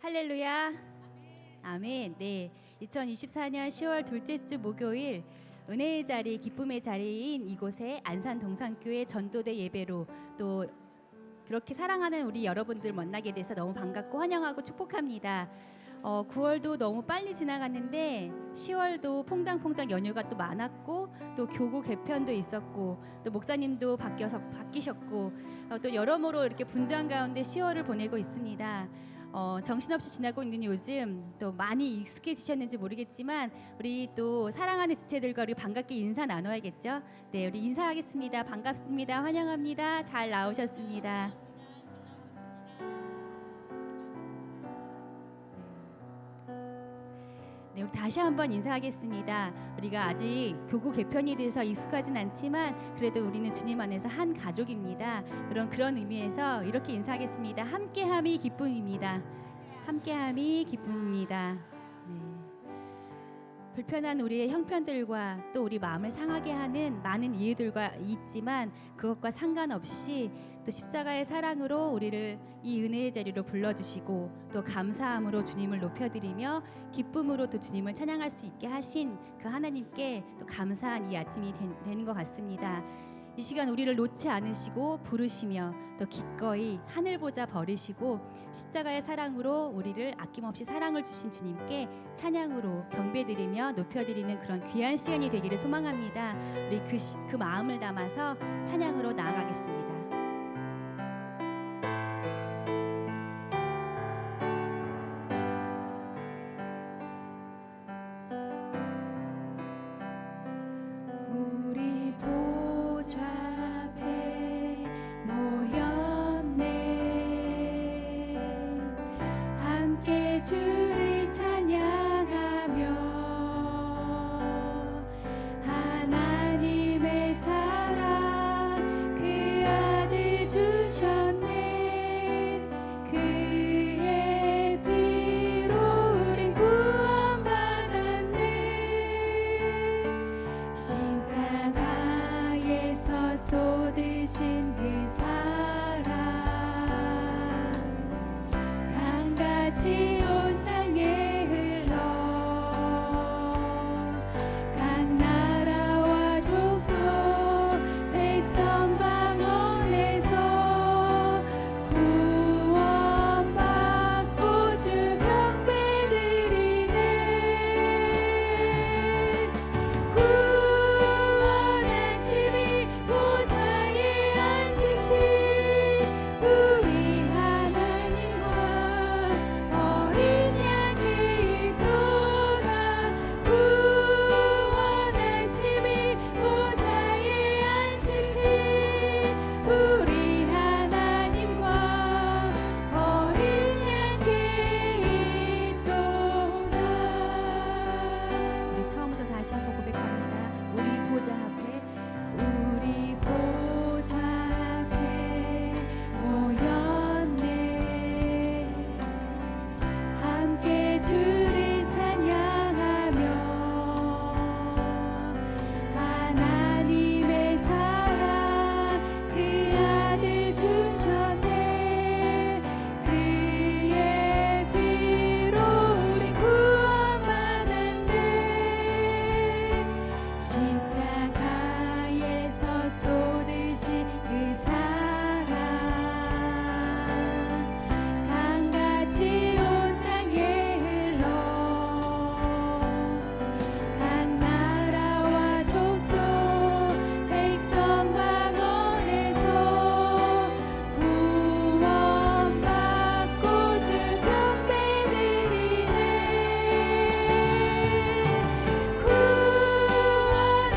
할렐루야. 아멘. 네. 2024년 10월 둘째 주 목요일 은혜의 자리, 기쁨의 자리인 이곳에 안산 동산교회 전도대 예배로 또 그렇게 사랑하는 우리 여러분들 만나게 돼서 너무 반갑고 환영하고 축복합니다. 9월도 너무 빨리 지나갔는데 10월도 퐁당퐁당 연휴가 또 많았고 또 교구 개편도 있었고 또 목사님도 바뀌셨고 또 여러모로 이렇게 분주한 가운데 10월을 보내고 있습니다. 정신없이 지나고 있는 요즘 또 많이 익숙해지셨는지 모르겠지만 우리 또 사랑하는 지체들과 우리 반갑게 인사 나눠야겠죠. 네, 우리 인사하겠습니다. 반갑습니다. 환영합니다. 잘 나오셨습니다. 네, 우리 다시 한번 인사하겠습니다. 우리가 아직 교구 개편이 돼서 익숙하진 않지만 그래도 우리는 주님 안에서 한 가족입니다. 그런 의미에서 이렇게 인사하겠습니다. 함께함이 기쁨입니다. 함께함이 기쁨입니다. 네. 불편한 우리의 형편들과 또 우리 마음을 상하게 하는 많은 이유들과 있지만 그것과 상관없이 또 십자가의 사랑으로 우리를 이 은혜의 자리로 불러주시고 또 감사함으로 주님을 높여드리며 기쁨으로 또 주님을 찬양할 수 있게 하신 그 하나님께 또 감사한 이 아침이 되는 것 같습니다. 이 시간 우리를 놓지 않으시고 부르시며 또 기꺼이 하늘 보자 버리시고 십자가의 사랑으로 우리를 아낌없이 사랑을 주신 주님께 찬양으로 경배드리며 높여드리는 그런 귀한 시간이 되기를 소망합니다. 우리 그 마음을 담아서 찬양으로 나아가겠습니다. 우리 보좌 앞에 모였네. 함께 주를 찬양하며 하나님의 사랑 그 아들 주셨네. 그의 피로 우린 구원받았네. 십자가에서 쏟으신 그 사랑 강같이 온 땅에 흘러 각 나라와 족속 백성 방언에서 구원받고 주 경배드리네. 구원하심이 보좌에 앉으신 우리 하나님과 어린 양이 있도다. 구원하심이 보좌에 앉으신 우리 하나님과 어린 양이 있도다. 우리 처음부터 다시 한번 고백합니다. 우리 보좌 앞에 모였네. 함께 주를 찬양하며 하나님의 사랑 그 아들 주셨네. 그의 피로 우리 구원받았네. 십자가에서 쏟으신 그 사랑 강같이 온 땅에 흘러 각 나라와 족속 백성 방언에서 구원받고 주 경배드리네. 구원하심이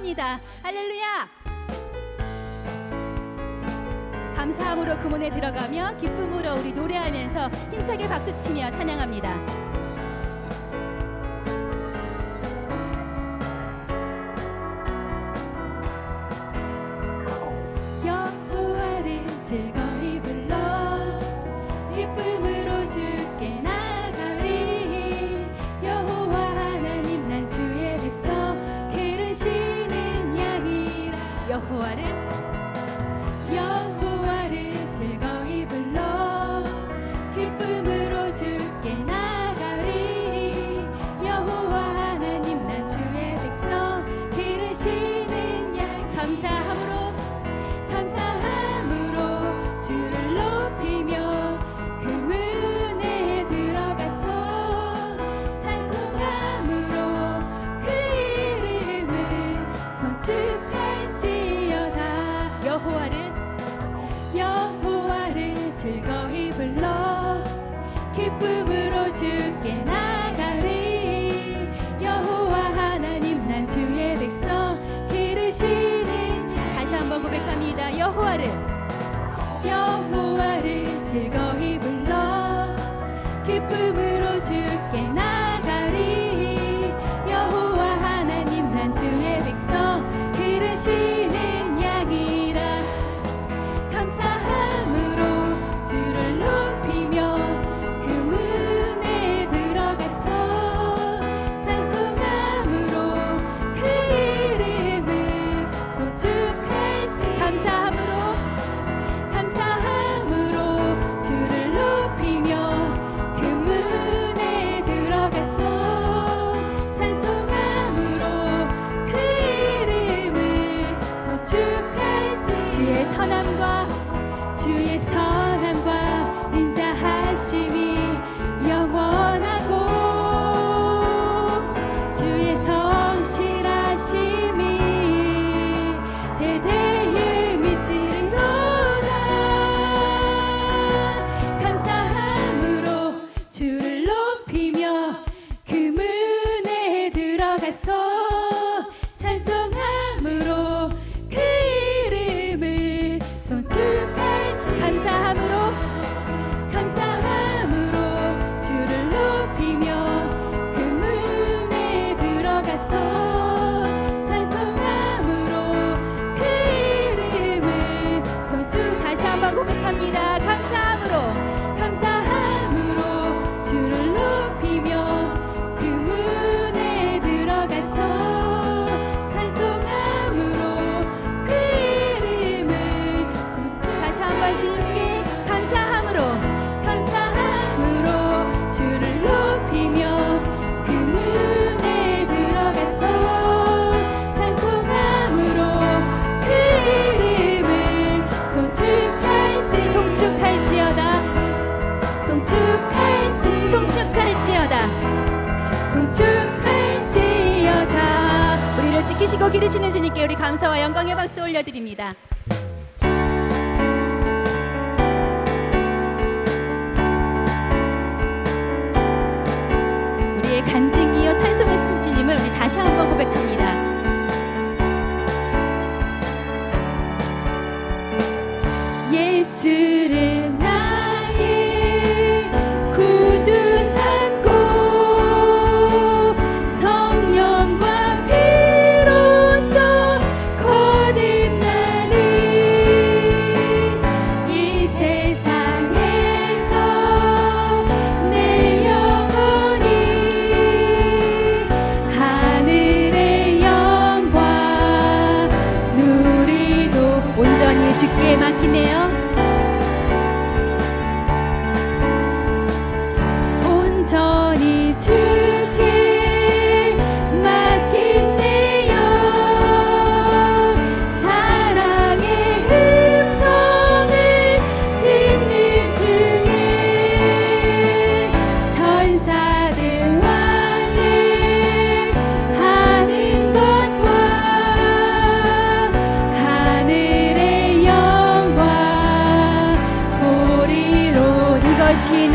찬양합니다. 할렐루야. 감사함으로 그 문에 들어가며 기쁨으로 우리 노래하면서 힘차게 박수치며 찬양합니다. 여호와를 즐거이 불러 기쁨으로 주께 나가리. 여호와 하나님 난 주의 백성 기르시는 양이라. 여호와를 즐거이 불러 기쁨으로 주께 나가리. 여호와 하나님 난 주의 백성 기르시는 양. 감사함으로 주를 높이며 그 문에 들어가서 찬송함으로 그 이름을 송축할지어다. 여호와를 즐거이 불러 기쁨으로 주께 나가리. 여호와 하나님 난 주의 백성 기르시는 양. 다시 한번 고백합니다. 여호와를 즐거이 불러 기쁨으로 주께 나가리. 여호와 하나님 난 주의 백성 기르시는 양이라. 감사함으로 주를 높이며 그 문에 들어가서 찬송함으로 그 이름을 송축할지. 감사함으로 주를 높이며 그 문에 들어가서 찬송함으로 그 이름을 송축할지. 주의 선함과 인자하심이 영원하고 주의 성실하심이 대대에 미치리로다. 감사함으로 주를 높이며 그 문에 들어가서 찬송함으로 그 이름을 송축할지. 감사함으로 주를 높이며 그 문에 들어가서 찬송함으로 그 이름을 송축. 다시 한번 고백합니다. 감사함으로 주를 높이며 그 문에 들어가서 찬송함으로 그 이름을 송축. 다시 한번 주님께 감사함으로 주를 높이며 그 문에 들어가서 찬송함으로 그 이름을 송축할지어다. 우리를 지키시고 기르시는 주님께 우리 감사와 영광의 박수 올려드립니다. 우리의 간증이요 찬송하신 주님을 우리 다시 한번 고백합니다. 예수를 나의 구주 삼고 성령과 피로써 거듭나리. 이 세상에서 내 영혼이 하늘의 영광 누리도. 온전히 주께 맡기네요. 온전히 주께 맡기네요. 사랑의 음성을 듣는 중에 천사들 왕래하는 것과 하늘의 영광 보리로. 이것이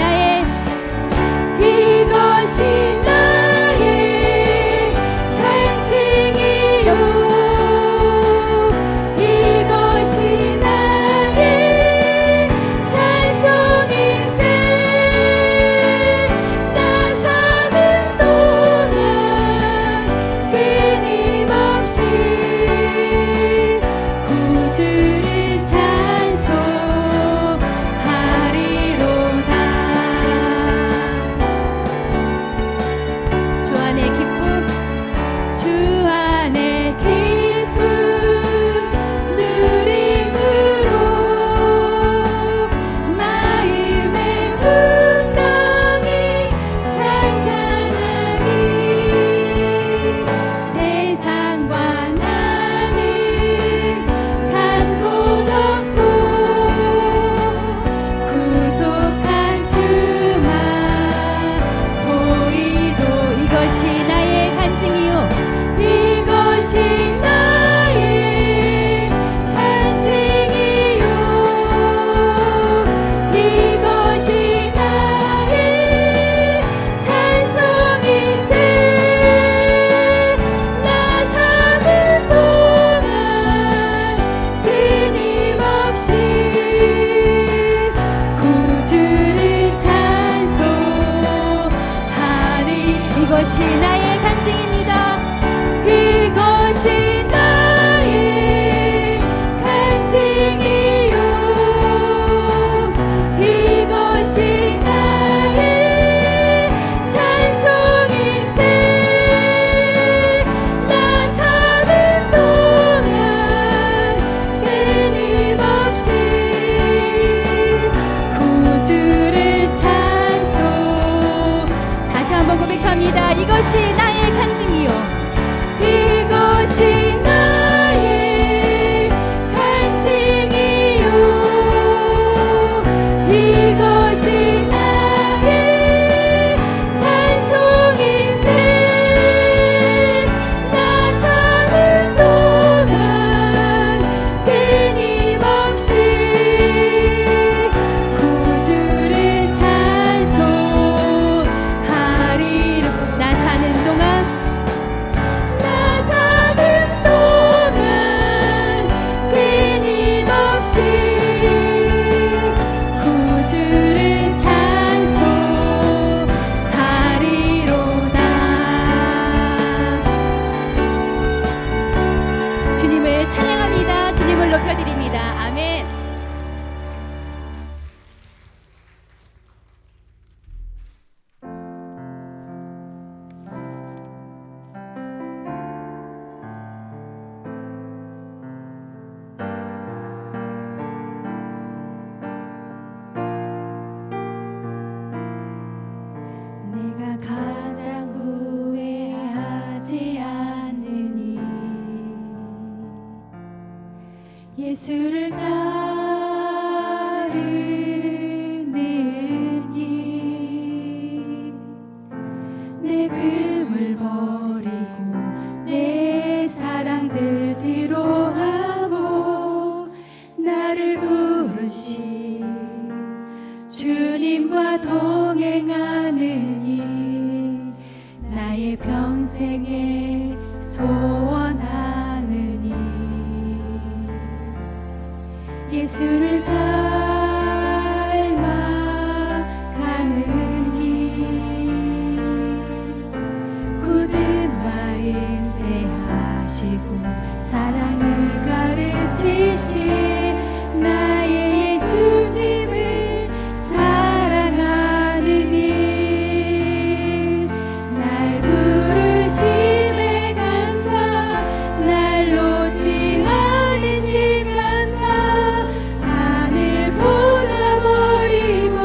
예수를 따르는 일, 내 금을 버리고 내 사랑들 뒤로하고 나를 부르신 주님과 동행하는 일, 나의 평생에 소원하는 일, 예수를 닮아가는 일, 굳은 마음 제하시고 사랑을 가르치신 나의 예수님을 사랑하는 일, 날 부르심에 감사, 날 놓지 않으심 감사, 하늘 보좌 버리고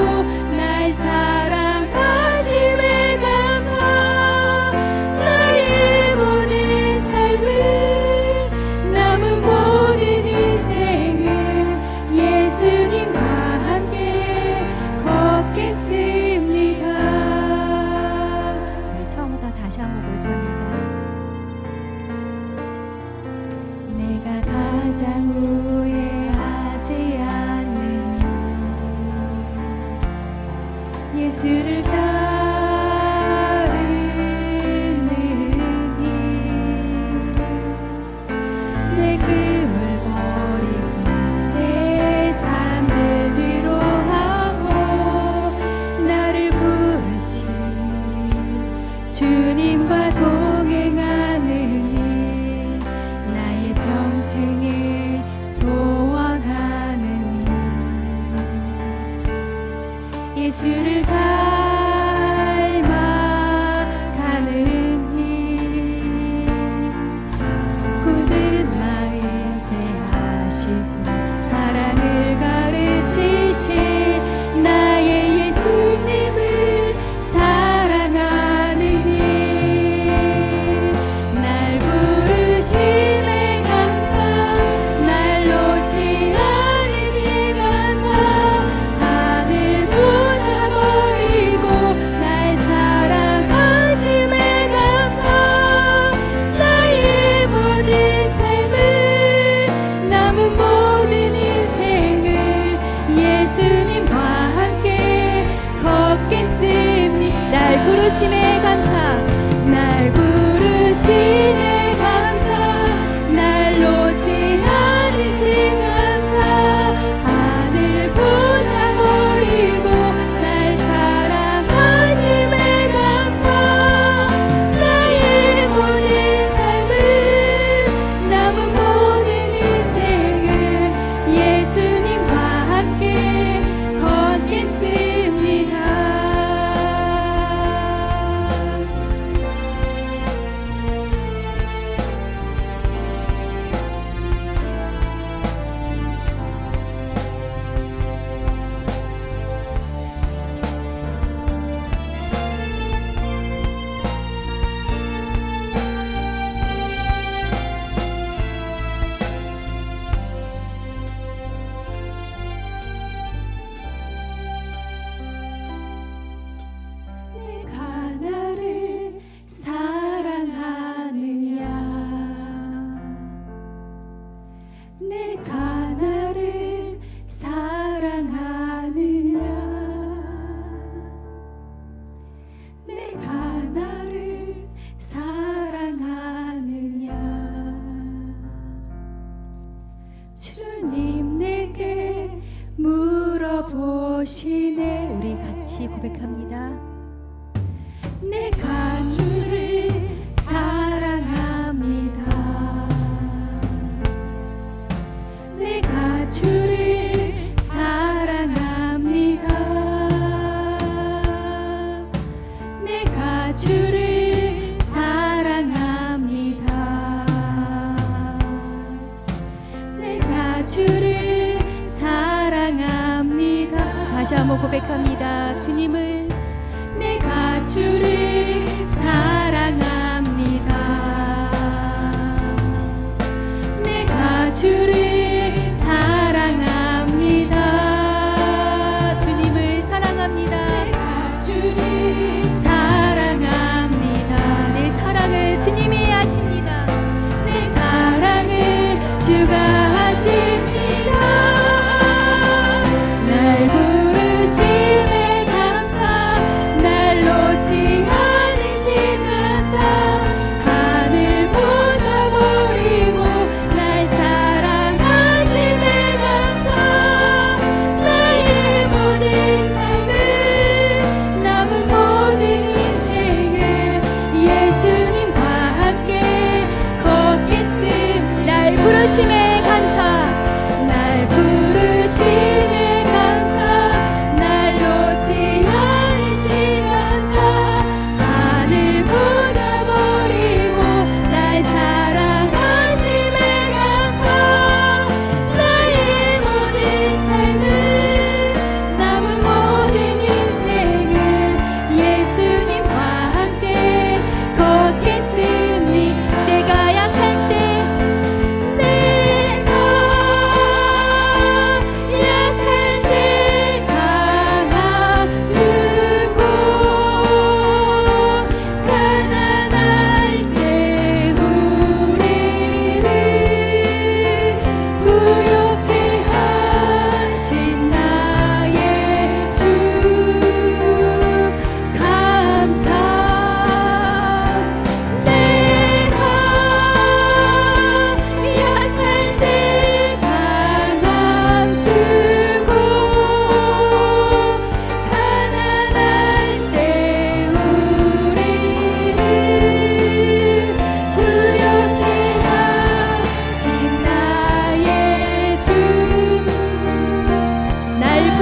날 사랑하심에 감사, 나의 모든 삶을 남은 모든 인생을 예수님과 함께 걷겠습니다. 우리 처음부터 다시 한번 고백합니다. 내가 가장 후회하지 않는 일, 예수를 따르는 일, 내 금을 버리고 내 사람들 뒤로하고 나를 부르신 주님과 동행하는 일, 나의 평생에 소원하는 일, 예수를 닮아가는 일, 굳은 마음 제하시고 사랑을 가르치신 나의 예수님을 사랑하는 일, 날 부르심에 감사, 날 놓지 않으심 감사, 하늘 보좌 버리고 날 사랑하심에 감사, 나의 모든 삶을 남은 모든 인생을 예수님과 함께 걷겠습니다. 날 부르심에 감사, 날 부르심에 감사, 날 놓지 않으심 감사, 하늘 보좌 버리고 날 사랑하심에 감사, 나의 모든 삶을 남은 모든 인생을 예수님과 함께 걷겠습니다. 내가 나를 사랑하느냐, 내가 나를 사랑하느냐, 내가 나를 사랑하느냐, 주님 내게 물어보시네. 우리 같이 고백합니다. 내가 주를 사랑합니다. 내가 주를 사랑합니다. 내가 주를 사랑합니다. 내가 주를 사랑합니다. 다시 한번 고백합니다. 주님을, 내가 주를 사랑합니다. 내가 주를 사랑합니다.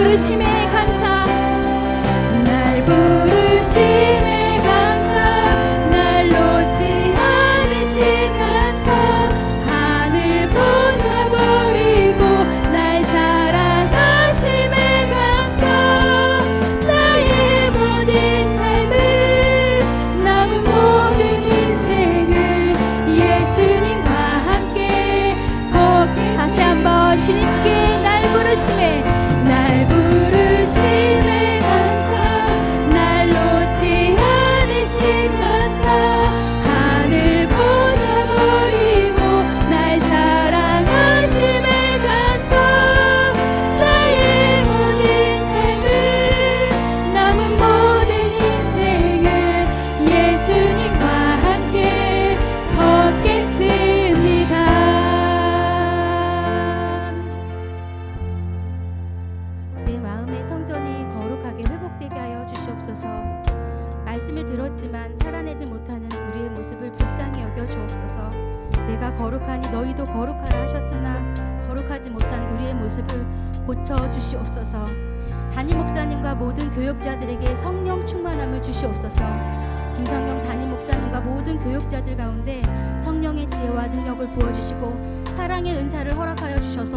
부르심에 감사, 날 부르심에 감사, 날 놓지 않으신 감사, 하늘 붙잡으리고 날 사랑하심에 감사, 나의 모든 삶을 남은 모든 인생을 예수님과 함께 걷겠습니다. 다시 한번 주님께 날 부르심에, 날 부르심에 감사, 날 놓지 않으신 감사, 하늘 붙잡으리고 날 사랑하심에 감사, 나의 모든 삶을 남은 모든 인생을 예수님과 함께 걷겠습니다. 내 마음의 성전이 거룩하게 회복되게 하여 주시옵소서. 말씀을 들었지만 살아내지 못하는 우리의 모습을 불쌍히 여겨 주옵소서. 내가 거룩하니 너희도 거룩하라 하셨으나 거룩하지 못한 우리의 모습을 고쳐 주시옵소서. 담임 목사님과 모든 교역자들에게 성령 충만함을 주시옵소서. 김성경 담임 목사님과 모든 교역자들 가운데 성령의 지혜와 능력을 부어주시고 사랑의 은사를 허락하여 주셔서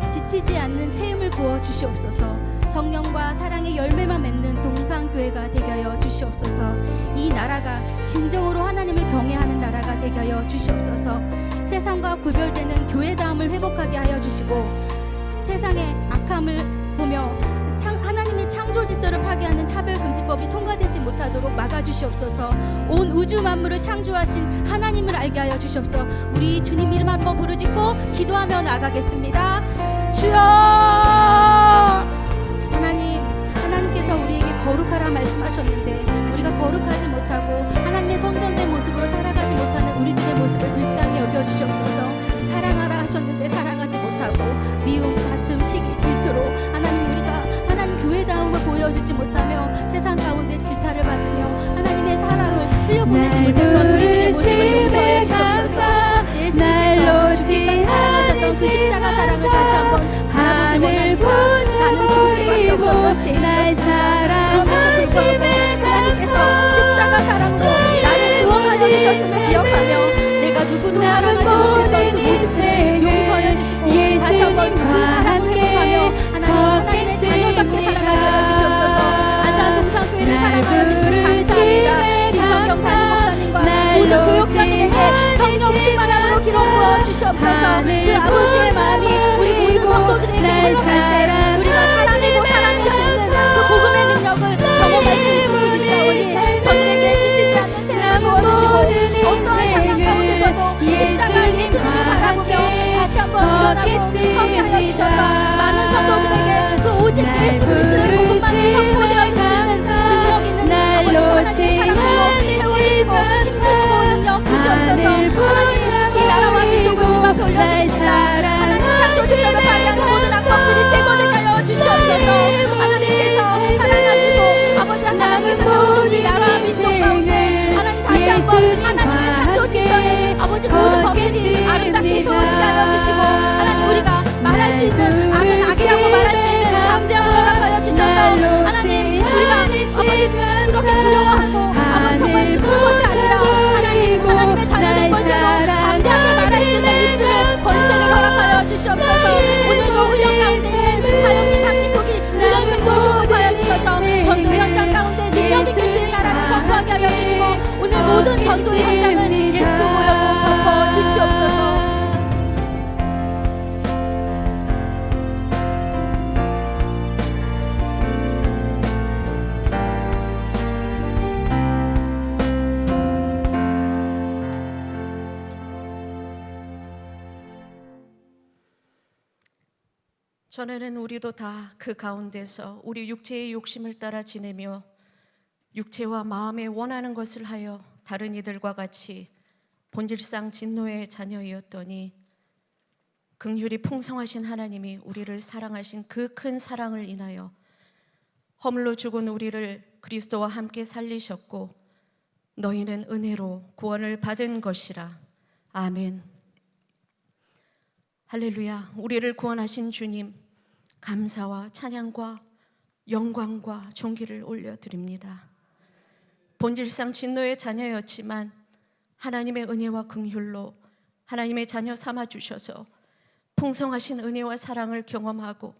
지치지 않는 새 힘을 부어 주시옵소서. 성령과 사랑의 열매만 맺는 동산교회가 되게 하여 주시옵소서. 이 나라가 진정으로 하나님을 경외하는 나라가 되게 하여 주시옵소서. 세상과 구별되는 교회다움을 회복하게 하여 주시고 세상의 악함을 보며 하나님의 창조 질서를 파괴하는 차별금지법이 통과되지 못하도록 막아주시옵소서. 온 우주 만물을 창조하신 하나님을 알게 하여 주시옵소서. 우리 주님 이름 한번 부르짖고 기도하며 나가겠습니다. 주여, 하나님께서 우리에게 거룩하라 말씀하셨는데 우리가 거룩하지 못하고 하나님의 선전된 모습으로 살아가지 못하는 우리들의 모습을 불쌍히 여겨주시옵소서. 사랑하라 하셨는데 사랑하지 못하고 미움, 다툼, 시기, 질투로 우리가 하나님 교회다움을 보여주지 못하며 세상 가운데 질타를 받으며 하나님의 사랑을 흘려보내지 못했던 우리들의 모습을 용서해 주시옵소서. 예수님께서 죽기까지 사랑하셨던 그 십자가 사랑을 다시 한번 바라보기 원합니다. 나는 죽을 수밖에 없었던 죄인이었습니다. 그럼에도 불구하고 하나님께서 십자가 사랑으로 나를 구원하여 주셨음을 기억하며 내가 누구도 사랑하지 못했던 그 모습을 용서해 주시고 다시 한번 그 사랑을 회복하며 하나님의 자녀답게 살아가게 하여 주시옵소서. 안산 동산교회를 사랑하여 주시니 감사합니다. 김성경 담임 목사님과 모든 교역자들에게 성령 충만함으로 기름 부어 주시옵소서. 그 아버지의 마음이 우리 모든 성도들에게 흘러갈 때 우리가 사랑이고 사랑할 수 있는 그 복음의 능력을 경험할 수 있는 주기사오니 저들에게 지치지 않는 생명을 부어주시고 어떠한 상황 가운데서도 십자가 예수님을 바라보며 다시 한번 일어나고 서게 하여 주셔서 많은 성도들에게 그 오직 예수 그리스도의 복음만을 선포되어 줄 수 있는 능력 있는 아버지 하나님의 사랑으로 세워주시고 힘주시고 능력 주시옵소서. 하나님 이 나라와 민족을 주님 앞에 올려드립니다. 하나님 창조 질서를 파괴하는 모든 악법들이 제거되게 하여 주시옵소서. 하나님께서 사랑하시고 아버지 하나님께서 세우신 이 나라와 민족 가운데 하나님 다시 한번 하나님의 창조 질서에 아버지 모든 법들이 아름답게 세워지게 하여 주시고 하나님 우리가 말할 수 있는 악은 악이라고 말할 수 있는 담대함을 허락하여 주셔서 하나님 우리가 아버지 그렇게 두려워하고 아버지 정말 숨는 것이 아니라 하나님의 자녀된 권세로 담대하게 말할 수 있는 입술을 권세를 허락하여 주시옵소서. 오늘도 훈련 가운데 있는 사역이 39기 훈련생들 축복하여 주셔서 전도 현장 가운데 능력 있게 주의 나라를 선포하게 하여 주시고 오늘 모든 전도의 현장을 예수 모여고 덮어 주시옵소서. 전에는 우리도 다 그 가운데서 우리 육체의 욕심을 따라 지내며 육체와 마음에 원하는 것을 하여 다른 이들과 같이 본질상 진노의 자녀이었더니 긍휼이 풍성하신 하나님이 우리를 사랑하신 그 큰 사랑을 인하여 허물로 죽은 우리를 그리스도와 함께 살리셨고 너희는 은혜로 구원을 받은 것이라. 아멘. 할렐루야. 우리를 구원하신 주님 감사와 찬양과 영광과 존귀를 올려드립니다. 본질상 진노의 자녀였지만 하나님의 은혜와 긍휼로 하나님의 자녀 삼아주셔서 풍성하신 은혜와 사랑을 경험하고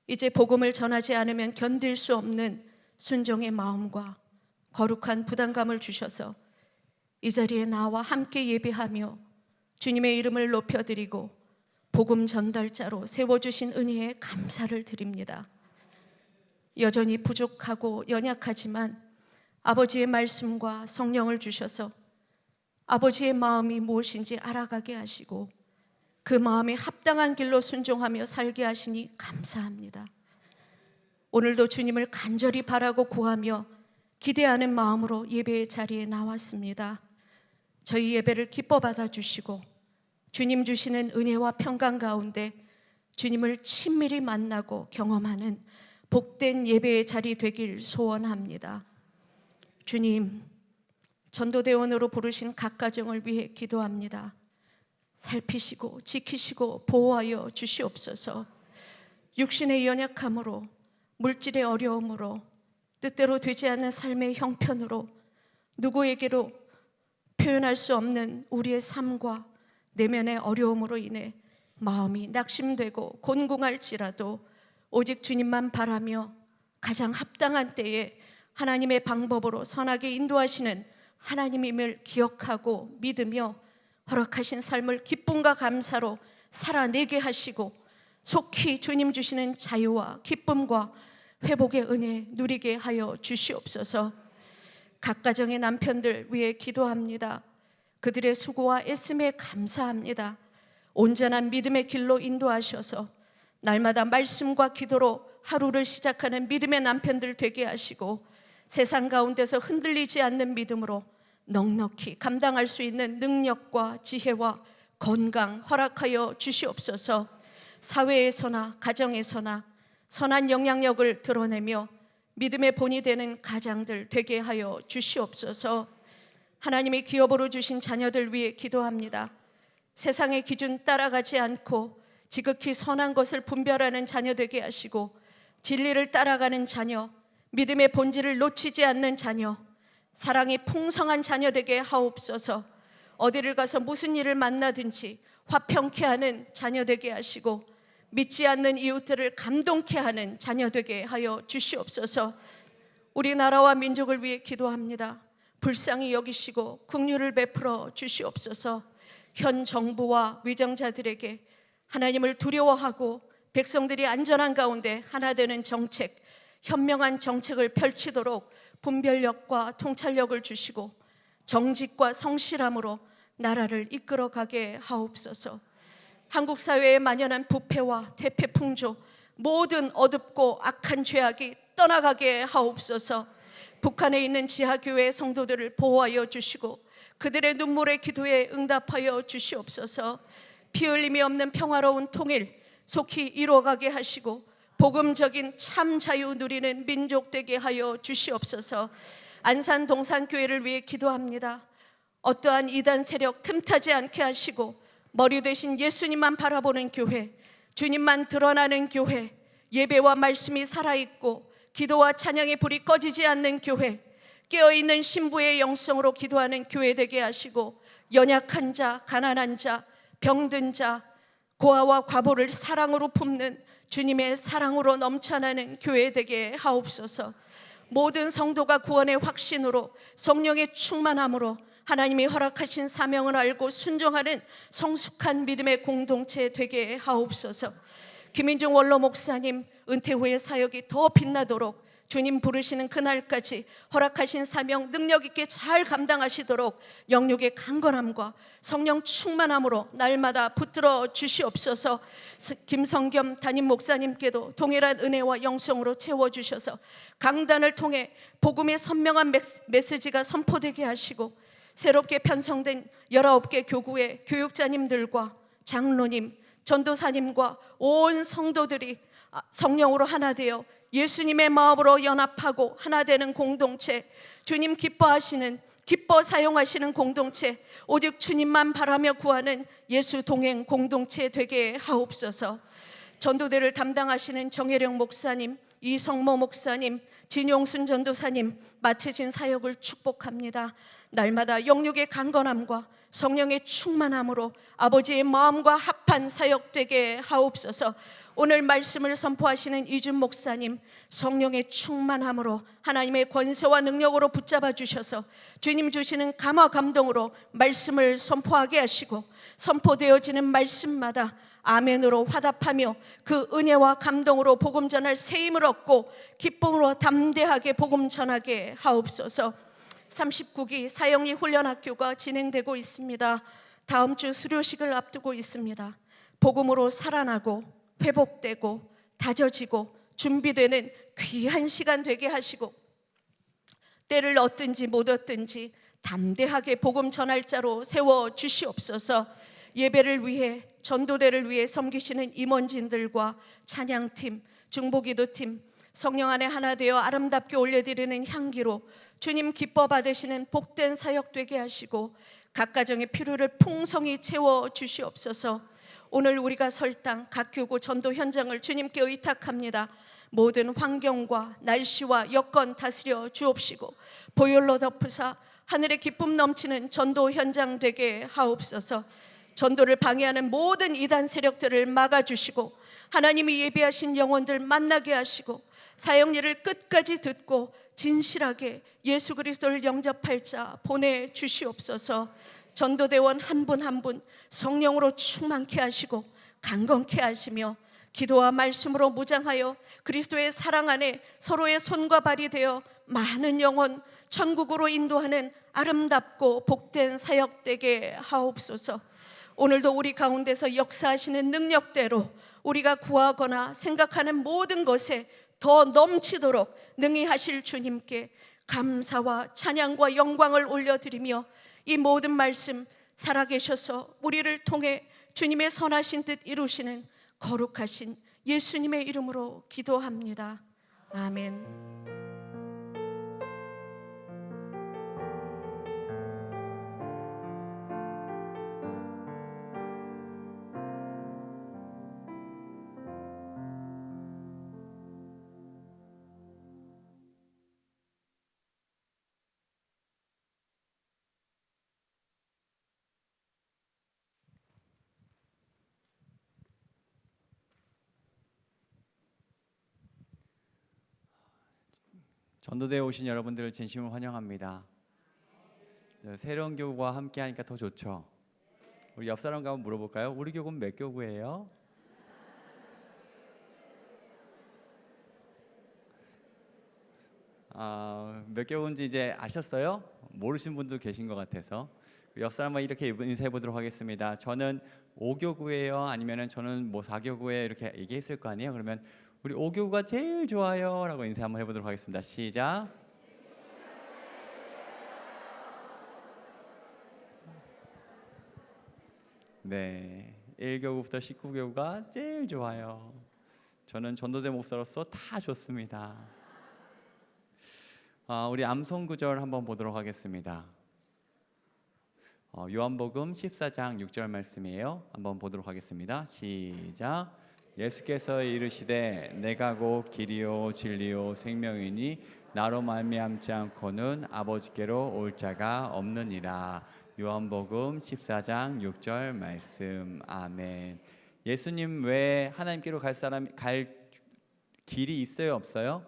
이제 복음을 전하지 않으면 견딜 수 없는 순종의 마음과 거룩한 부담감을 주셔서 이 자리에 나와 함께 예배하며 주님의 이름을 높여드리고 복음 전달자로 세워주신 은혜에 감사를 드립니다. 여전히 부족하고 연약하지만 아버지의 말씀과 성령을 주셔서 아버지의 마음이 무엇인지 알아가게 하시고 그 마음에 합당한 길로 순종하며 살게 하시니 감사합니다. 오늘도 주님을 간절히 바라고 구하며 기대하는 마음으로 예배의 자리에 나왔습니다. 저희 예배를 기뻐 받아주시고 주님 주시는 은혜와 평강 가운데 주님을 친밀히 만나고 경험하는 복된 예배의 자리 되길 소원합니다. 주님, 전도대원으로 부르신 각 가정을 위해 기도합니다. 살피시고 지키시고 보호하여 주시옵소서. 육신의 연약함으로, 물질의 어려움으로, 뜻대로 되지 않는 삶의 형편으로, 누구에게로 표현할 수 없는 우리의 삶과 내면의 어려움으로 인해 마음이 낙심되고 곤궁할지라도 오직 주님만 바라며 가장 합당한 때에 하나님의 방법으로 선하게 인도하시는 하나님임을 기억하고 믿으며 허락하신 삶을 기쁨과 감사로 살아내게 하시고 속히 주님 주시는 자유와 기쁨과 회복의 은혜 누리게 하여 주시옵소서. 각 가정의 남편들 위해 기도합니다. 그들의 수고와 애씀에 감사합니다. 온전한 믿음의 길로 인도하셔서 날마다 말씀과 기도로 하루를 시작하는 믿음의 남편들 되게 하시고 세상 가운데서 흔들리지 않는 믿음으로 넉넉히 감당할 수 있는 능력과 지혜와 건강 허락하여 주시옵소서. 사회에서나 가정에서나 선한 영향력을 드러내며 믿음의 본이 되는 가장들 되게 하여 주시옵소서. 하나님의 기업으로 주신 자녀들 위해 기도합니다. 세상의 기준 따라가지 않고 지극히 선한 것을 분별하는 자녀 되게 하시고 진리를 따라가는 자녀, 믿음의 본질을 놓치지 않는 자녀, 사랑이 풍성한 자녀 되게 하옵소서. 어디를 가서 무슨 일을 만나든지 화평케 하는 자녀 되게 하시고 믿지 않는 이웃들을 감동케 하는 자녀 되게 하여 주시옵소서. 우리나라와 민족을 위해 기도합니다. 불쌍히 여기시고 긍휼을 베풀어 주시옵소서. 현 정부와 위정자들에게 하나님을 두려워하고 백성들이 안전한 가운데 하나 되는 정책, 현명한 정책을 펼치도록 분별력과 통찰력을 주시고 정직과 성실함으로 나라를 이끌어가게 하옵소서. 한국 사회에 만연한 부패와 태폐풍조, 모든 어둡고 악한 죄악이 떠나가게 하옵소서. 북한에 있는 지하교회 성도들을 보호하여 주시고 그들의 눈물의 기도에 응답하여 주시옵소서. 피 흘림이 없는 평화로운 통일 속히 이루어가게 하시고 복음적인 참 자유 누리는 민족 되게 하여 주시옵소서. 안산 동산교회를 위해 기도합니다. 어떠한 이단 세력 틈타지 않게 하시고 머리 대신 예수님만 바라보는 교회, 주님만 드러나는 교회, 예배와 말씀이 살아있고 기도와 찬양의 불이 꺼지지 않는 교회, 깨어있는 신부의 영성으로 기도하는 교회 되게 하시고 연약한 자, 가난한 자, 병든 자, 고아와 과부를 사랑으로 품는 주님의 사랑으로 넘쳐나는 교회 되게 하옵소서. 모든 성도가 구원의 확신으로 성령의 충만함으로 하나님이 허락하신 사명을 알고 순종하는 성숙한 믿음의 공동체 되게 하옵소서. 김인중 원로 목사님 은퇴 후의 사역이 더 빛나도록 주님 부르시는 그날까지 허락하신 사명 능력 있게 잘 감당하시도록 영육의 강건함과 성령 충만함으로 날마다 붙들어 주시옵소서. 김성겸 담임 목사님께도 동일한 은혜와 영성으로 채워주셔서 강단을 통해 복음의 선명한 메시지가 선포되게 하시고 새롭게 편성된 19개 교구의 교육자님들과 장로님, 전도사님과 온 성도들이 성령으로 하나 되어 예수님의 마음으로 연합하고 하나 되는 공동체, 주님 기뻐하시는, 기뻐 사용하시는 공동체, 오직 주님만 바라며 구하는 예수 동행 공동체 되게 하옵소서. 전도대를 담당하시는 정혜령 목사님, 이성모 목사님, 진용순 전도사님 맡으신 사역을 축복합니다. 날마다 영육의 강건함과 성령의 충만함으로 아버지의 마음과 합한 사역 되게 하옵소서. 오늘 말씀을 선포하시는 이준 목사님, 성령의 충만함으로 하나님의 권세와 능력으로 붙잡아 주셔서 주님 주시는 감화 감동으로 말씀을 선포하게 하시고, 선포되어지는 말씀마다 아멘으로 화답하며 그 은혜와 감동으로 복음 전할 새 힘을 얻고 기쁨으로 담대하게 복음 전하게 하옵소서. 39기 사형리 훈련학교가 진행되고 있습니다. 다음 주 수료식을 앞두고 있습니다. 복음으로 살아나고 회복되고 다져지고 준비되는 귀한 시간 되게 하시고, 때를 얻든지 못 얻든지 담대하게 복음 전할 자로 세워 주시옵소서. 예배를 위해, 전도대를 위해 섬기시는 임원진들과 찬양팀, 중보기도팀, 성령 안에 하나 되어 아름답게 올려드리는 향기로 주님 기뻐 받으시는 복된 사역 되게 하시고, 각 가정의 필요를 풍성히 채워 주시옵소서. 오늘 우리가 설 땅 각 교구 전도 현장을 주님께 의탁합니다. 모든 환경과 날씨와 여건 다스려 주옵시고, 보혈로 덮으사 하늘의 기쁨 넘치는 전도 현장 되게 하옵소서. 전도를 방해하는 모든 이단 세력들을 막아주시고, 하나님이 예비하신 영혼들 만나게 하시고, 사역일을 끝까지 듣고 진실하게 예수 그리스도를 영접할 자 보내주시옵소서. 전도대원 한 분 한 분 성령으로 충만케 하시고 강건케 하시며, 기도와 말씀으로 무장하여 그리스도의 사랑 안에 서로의 손과 발이 되어 많은 영혼 천국으로 인도하는 아름답고 복된 사역 되게 하옵소서. 오늘도 우리 가운데서 역사하시는 능력대로 우리가 구하거나 생각하는 모든 것에 더 넘치도록 능히 하실 주님께 감사와 찬양과 영광을 올려드리며, 이 모든 말씀 살아계셔서 우리를 통해 주님의 선하신 뜻 이루시는 거룩하신 예수님의 이름으로 기도합니다. 아멘. 전도대에 오신 여러분들을 진심으로 환영합니다. 새로운 교구와 함께 하니까 더 좋죠. 우리 옆 사람과 한번 물어볼까요? 우리 교구는 몇 교구예요? 몇 교구인지 이제 아셨어요? 모르신 분도 계신 것 같아서 옆 사람과 이렇게 인사해 보도록 하겠습니다. 저는 5교구예요. 아니면은 저는 뭐 4교구예요. 이렇게 얘기했을 거 아니에요. 그러면 우리 5교구가 제일 좋아요 라고 인사 한번 해보도록 하겠습니다. 시작. 네, 1교구부터 19교구가 제일 좋아요. 저는 전도대 목사로서 다 좋습니다. 우리 암송 구절 한번 보도록 하겠습니다. 요한복음 14장 6절 말씀이에요. 한번 보도록 하겠습니다. 시작. 예수께서 이르시되 내가 곧 길이요 진리요 생명이니 나로 말미암지 않고는 아버지께로 올 자가 없느니라. 요한복음 14장 6절 말씀. 아멘. 예수님 외에 하나님께로 갈 길이 있어요, 없어요?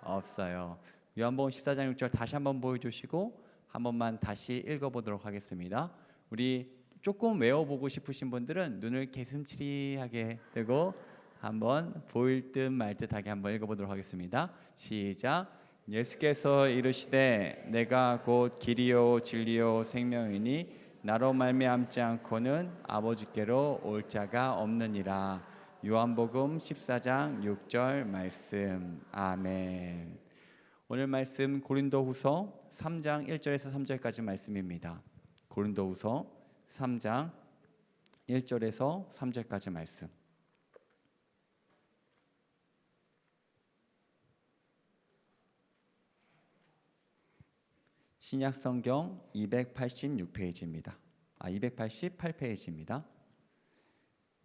없어요. 요한복음 14장 6절 다시 한번 보여주시고 한 번만 다시 읽어보도록 하겠습니다. 우리 조금 외워보고 싶으신 분들은 눈을 개슴츠리하게 뜨고 한번 보일 듯 말 듯하게 한번 읽어보도록 하겠습니다. 시작. 예수께서 이르시되 내가 곧 길이요 진리요 생명이니 나로 말미암지 않고는 아버지께로 올 자가 없느니라. 요한복음 14장 6절 말씀. 아멘. 오늘 말씀 고린도후서 3장 1절에서 3절까지 말씀입니다. 고린도후서 3장 1절에서 3절까지 말씀. 신약 성경 286페이지입니다. 288페이지입니다.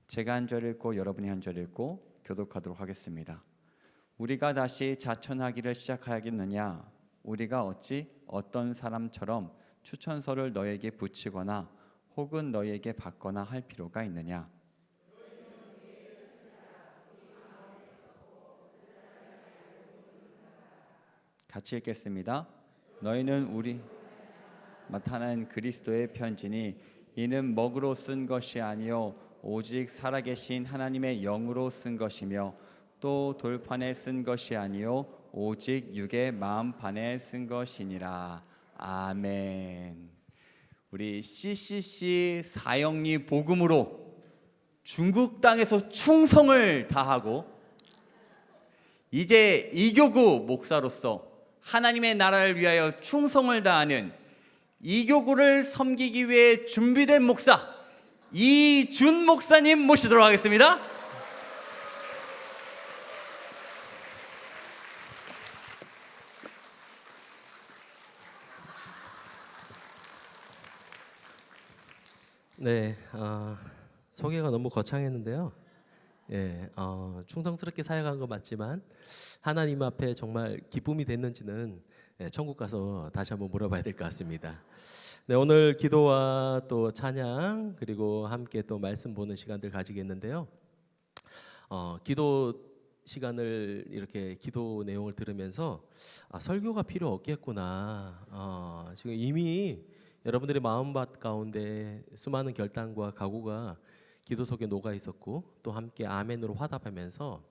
제가 한 절 읽고 여러분이 한 절 읽고 교독하도록 하겠습니다. 우리가 다시 자천하기를 시작하겠느냐? 우리가 어찌 어떤 사람처럼 추천서를 너에게 붙이거나 혹은 너에게 받거나 할 필요가 있느냐? 같이 읽겠습니다. 너희는 우리 나타난 그리스도의 편지니 이는 먹으로 쓴 것이 아니요 오직 살아계신 하나님의 영으로 쓴 것이며 또 돌판에 쓴 것이 아니요 오직 육의 마음판에 쓴 것이니라. 아멘. 우리 CCC 사형리 복음으로 중국 땅에서 충성을 다하고 이제 이교구 목사로서 하나님의 나라를 위하여 충성을 다하는 이교구를 섬기기 위해 준비된 목사 이준 목사님 모시도록 하겠습니다. 네, 소개가 너무 거창했는데요. 충성스럽게 사역한 거 맞지만 하나님 앞에 정말 기쁨이 됐는지는 천국 가서 다시 한번 물어봐야 될 것 같습니다. 네, 오늘 기도와 또 찬양 그리고 함께 또 말씀 보는 시간들 가지겠는데요. 기도 시간을 이렇게 기도 내용을 들으면서 설교가 필요 없겠구나. 지금 이미 여러분들의 마음밭 가운데 수많은 결단과 각오가 기도 속에 녹아 있었고 또 함께 아멘으로 화답하면서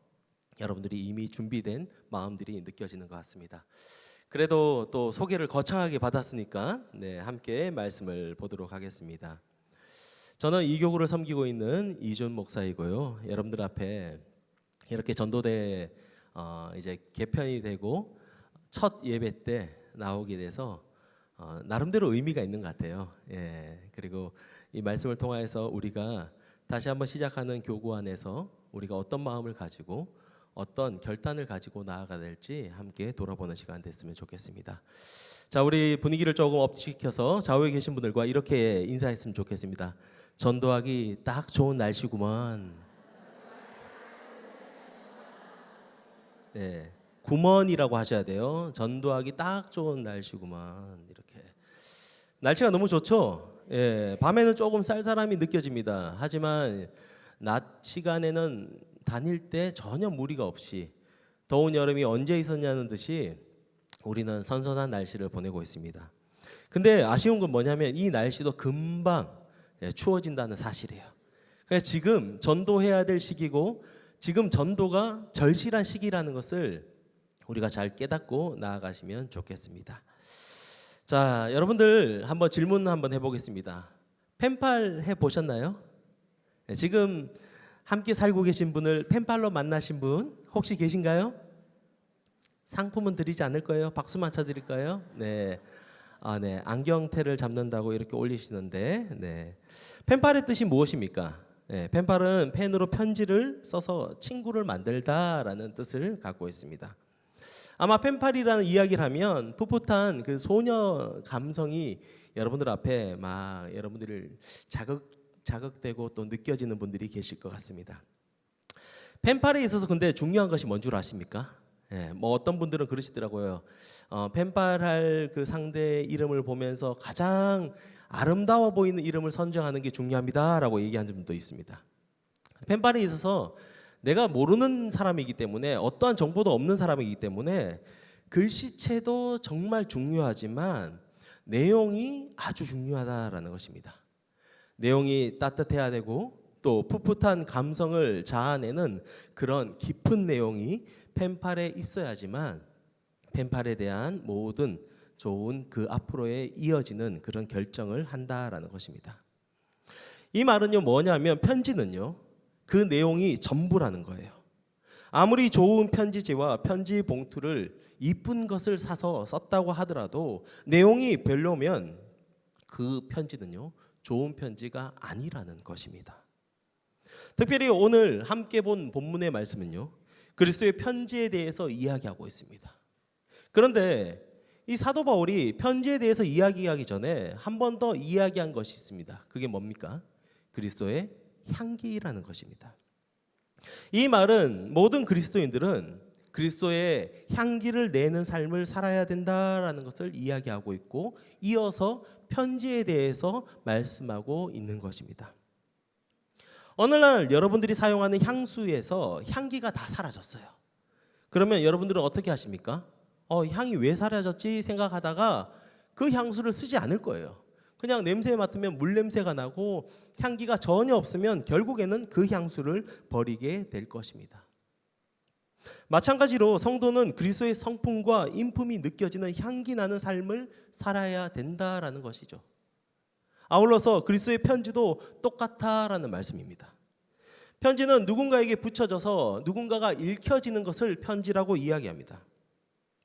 여러분들이 이미 준비된 마음들이 느껴지는 것 같습니다. 그래도 또 소개를 거창하게 받았으니까 함께 말씀을 보도록 하겠습니다. 저는 이 교구를 섬기고 있는 이준 목사이고요. 여러분들 앞에 이렇게 전도대 이제 개편이 되고 첫 예배 때 나오게 돼서 나름대로 의미가 있는 것 같아요. 그리고 이 말씀을 통해서 우리가 다시 한번 시작하는 교구 안에서 우리가 어떤 마음을 가지고 어떤 결단을 가지고 나아가야 될지 함께 돌아보는 시간 됐으면 좋겠습니다. 자, 우리 분위기를 조금 업시켜서 좌우에 계신 분들과 이렇게 인사했으면 좋겠습니다. 전도하기 딱 좋은 날씨구먼. 구먼이라고 하셔야 돼요. 전도하기 딱 좋은 날씨구만. 이렇게 날씨가 너무 좋죠. 밤에는 조금 쌀쌀함이 느껴집니다. 하지만 낮 시간에는 다닐 때 전혀 무리가 없이 더운 여름이 언제 있었냐는 듯이 우리는 선선한 날씨를 보내고 있습니다. 근데 아쉬운 건 뭐냐면 이 날씨도 금방 추워진다는 사실이에요. 그래서 지금 전도해야 될 시기고 지금 전도가 절실한 시기라는 것을 우리가 잘 깨닫고 나아가시면 좋겠습니다. 자, 여러분들 한번 질문 한번 해보겠습니다. 펜팔 해보셨나요? 지금 함께 살고 계신 분을 펜팔로 만나신 분 혹시 계신가요? 상품은 드리지 않을 거예요. 박수만 쳐드릴까요? 네. 안경테를 잡는다고 이렇게 올리시는데, 펜팔의 뜻이 무엇입니까? 펜팔은 펜으로 편지를 써서 친구를 만들다라는 뜻을 갖고 있습니다. 아마 펜팔이라는 이야기를 하면 풋풋한 그 소녀 감성이 여러분들 앞에 막 여러분들을 자극되고 또 느껴지는 분들이 계실 것 같습니다. 펜팔에 있어서 근데 중요한 것이 뭔 줄 아십니까? 뭐 어떤 분들은 그러시더라고요. 펜팔할 그 상대의 이름을 보면서 가장 아름다워 보이는 이름을 선정하는 게 중요합니다라고 얘기하는 분도 있습니다. 펜팔에 있어서 내가 모르는 사람이기 때문에 어떠한 정보도 없는 사람이기 때문에 글씨체도 정말 중요하지만 내용이 아주 중요하다라는 것입니다. 내용이 따뜻해야 되고 또 풋풋한 감성을 자아내는 그런 깊은 내용이 펜팔에 있어야지만 펜팔에 대한 모든 좋은 그 앞으로에 이어지는 그런 결정을 한다라는 것입니다. 이 말은요 뭐냐면 편지는요 그 내용이 전부라는 거예요. 아무리 좋은 편지지와 편지 봉투를 이쁜 것을 사서 썼다고 하더라도 내용이 별로면 그 편지는요 좋은 편지가 아니라는 것입니다. 특별히 오늘 함께 본 본문의 말씀은요 그리스도의 편지에 대해서 이야기하고 있습니다. 그런데 이 사도 바울이 편지에 대해서 이야기하기 전에 한 번 더 이야기한 것이 있습니다. 그게 뭡니까? 그리스도의 향기라는 것입니다. 이 말은 모든 그리스도인들은 그리스도의 향기를 내는 삶을 살아야 된다라는 것을 이야기하고 있고, 이어서 편지에 대해서 말씀하고 있는 것입니다. 어느 날 여러분들이 사용하는 향수에서 향기가 다 사라졌어요. 그러면 여러분들은 어떻게 하십니까? 향이 왜 사라졌지 생각하다가 그 향수를 쓰지 않을 거예요. 그냥 냄새 맡으면 물 냄새가 나고 향기가 전혀 없으면 결국에는 그 향수를 버리게 될 것입니다. 마찬가지로 성도는 그리스도의 성품과 인품이 느껴지는 향기 나는 삶을 살아야 된다라는 것이죠. 아울러서 그리스도의 편지도 똑같다라는 말씀입니다. 편지는 누군가에게 붙여져서 누군가가 읽혀지는 것을 편지라고 이야기합니다.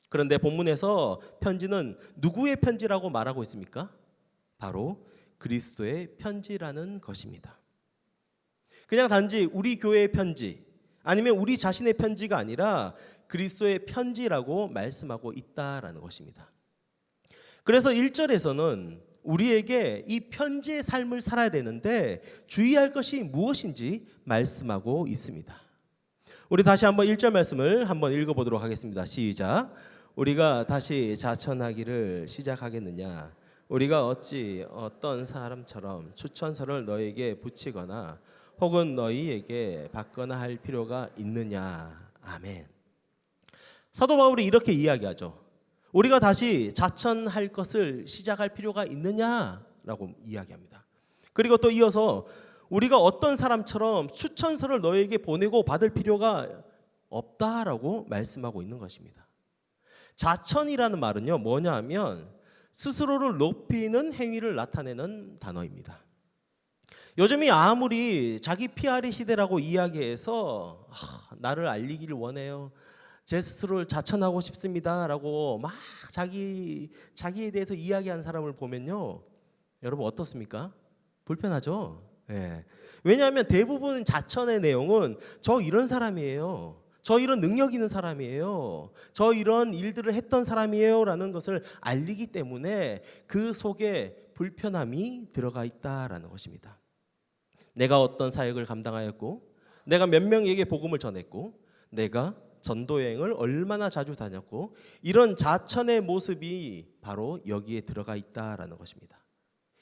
그런데 본문에서 편지는 누구의 편지라고 말하고 있습니까? 바로 그리스도의 편지라는 것입니다. 그냥 단지 우리 교회의 편지, 아니면 우리 자신의 편지가 아니라 그리스도의 편지라고 말씀하고 있다라는 것입니다. 그래서 1절에서는 우리에게 이 편지의 삶을 살아야 되는데 주의할 것이 무엇인지 말씀하고 있습니다. 우리 다시 한번 1절 말씀을 한번 읽어보도록 하겠습니다. 시작. 우리가 다시 자천하기를 시작하겠느냐? 우리가 어찌 어떤 사람처럼 추천서를 너에게 붙이거나 혹은 너희에게 받거나 할 필요가 있느냐? 아멘. 사도 바울이 이렇게 이야기하죠. 우리가 다시 자천할 것을 시작할 필요가 있느냐라고 이야기합니다. 그리고 또 이어서 우리가 어떤 사람처럼 추천서를 너에게 보내고 받을 필요가 없다라고 말씀하고 있는 것입니다. 자천이라는 말은요, 뭐냐 하면 스스로를 높이는 행위를 나타내는 단어입니다. 요즘이 아무리 자기 PR의 시대라고 이야기해서 나를 알리기를 원해요, 제 스스로를 자천하고 싶습니다라고 막 자기에 대해서 이야기하는 사람을 보면요, 여러분 어떻습니까? 불편하죠? 예. 왜냐하면 대부분 자천의 내용은 저 이런 사람이에요, 저 이런 능력 있는 사람이에요, 저 이런 일들을 했던 사람이에요 라는 것을 알리기 때문에 그 속에 불편함이 들어가 있다라는 것입니다. 내가 어떤 사역을 감당하였고, 내가 몇 명에게 복음을 전했고, 내가 전도여행을 얼마나 자주 다녔고, 이런 자천의 모습이 바로 여기에 들어가 있다라는 것입니다.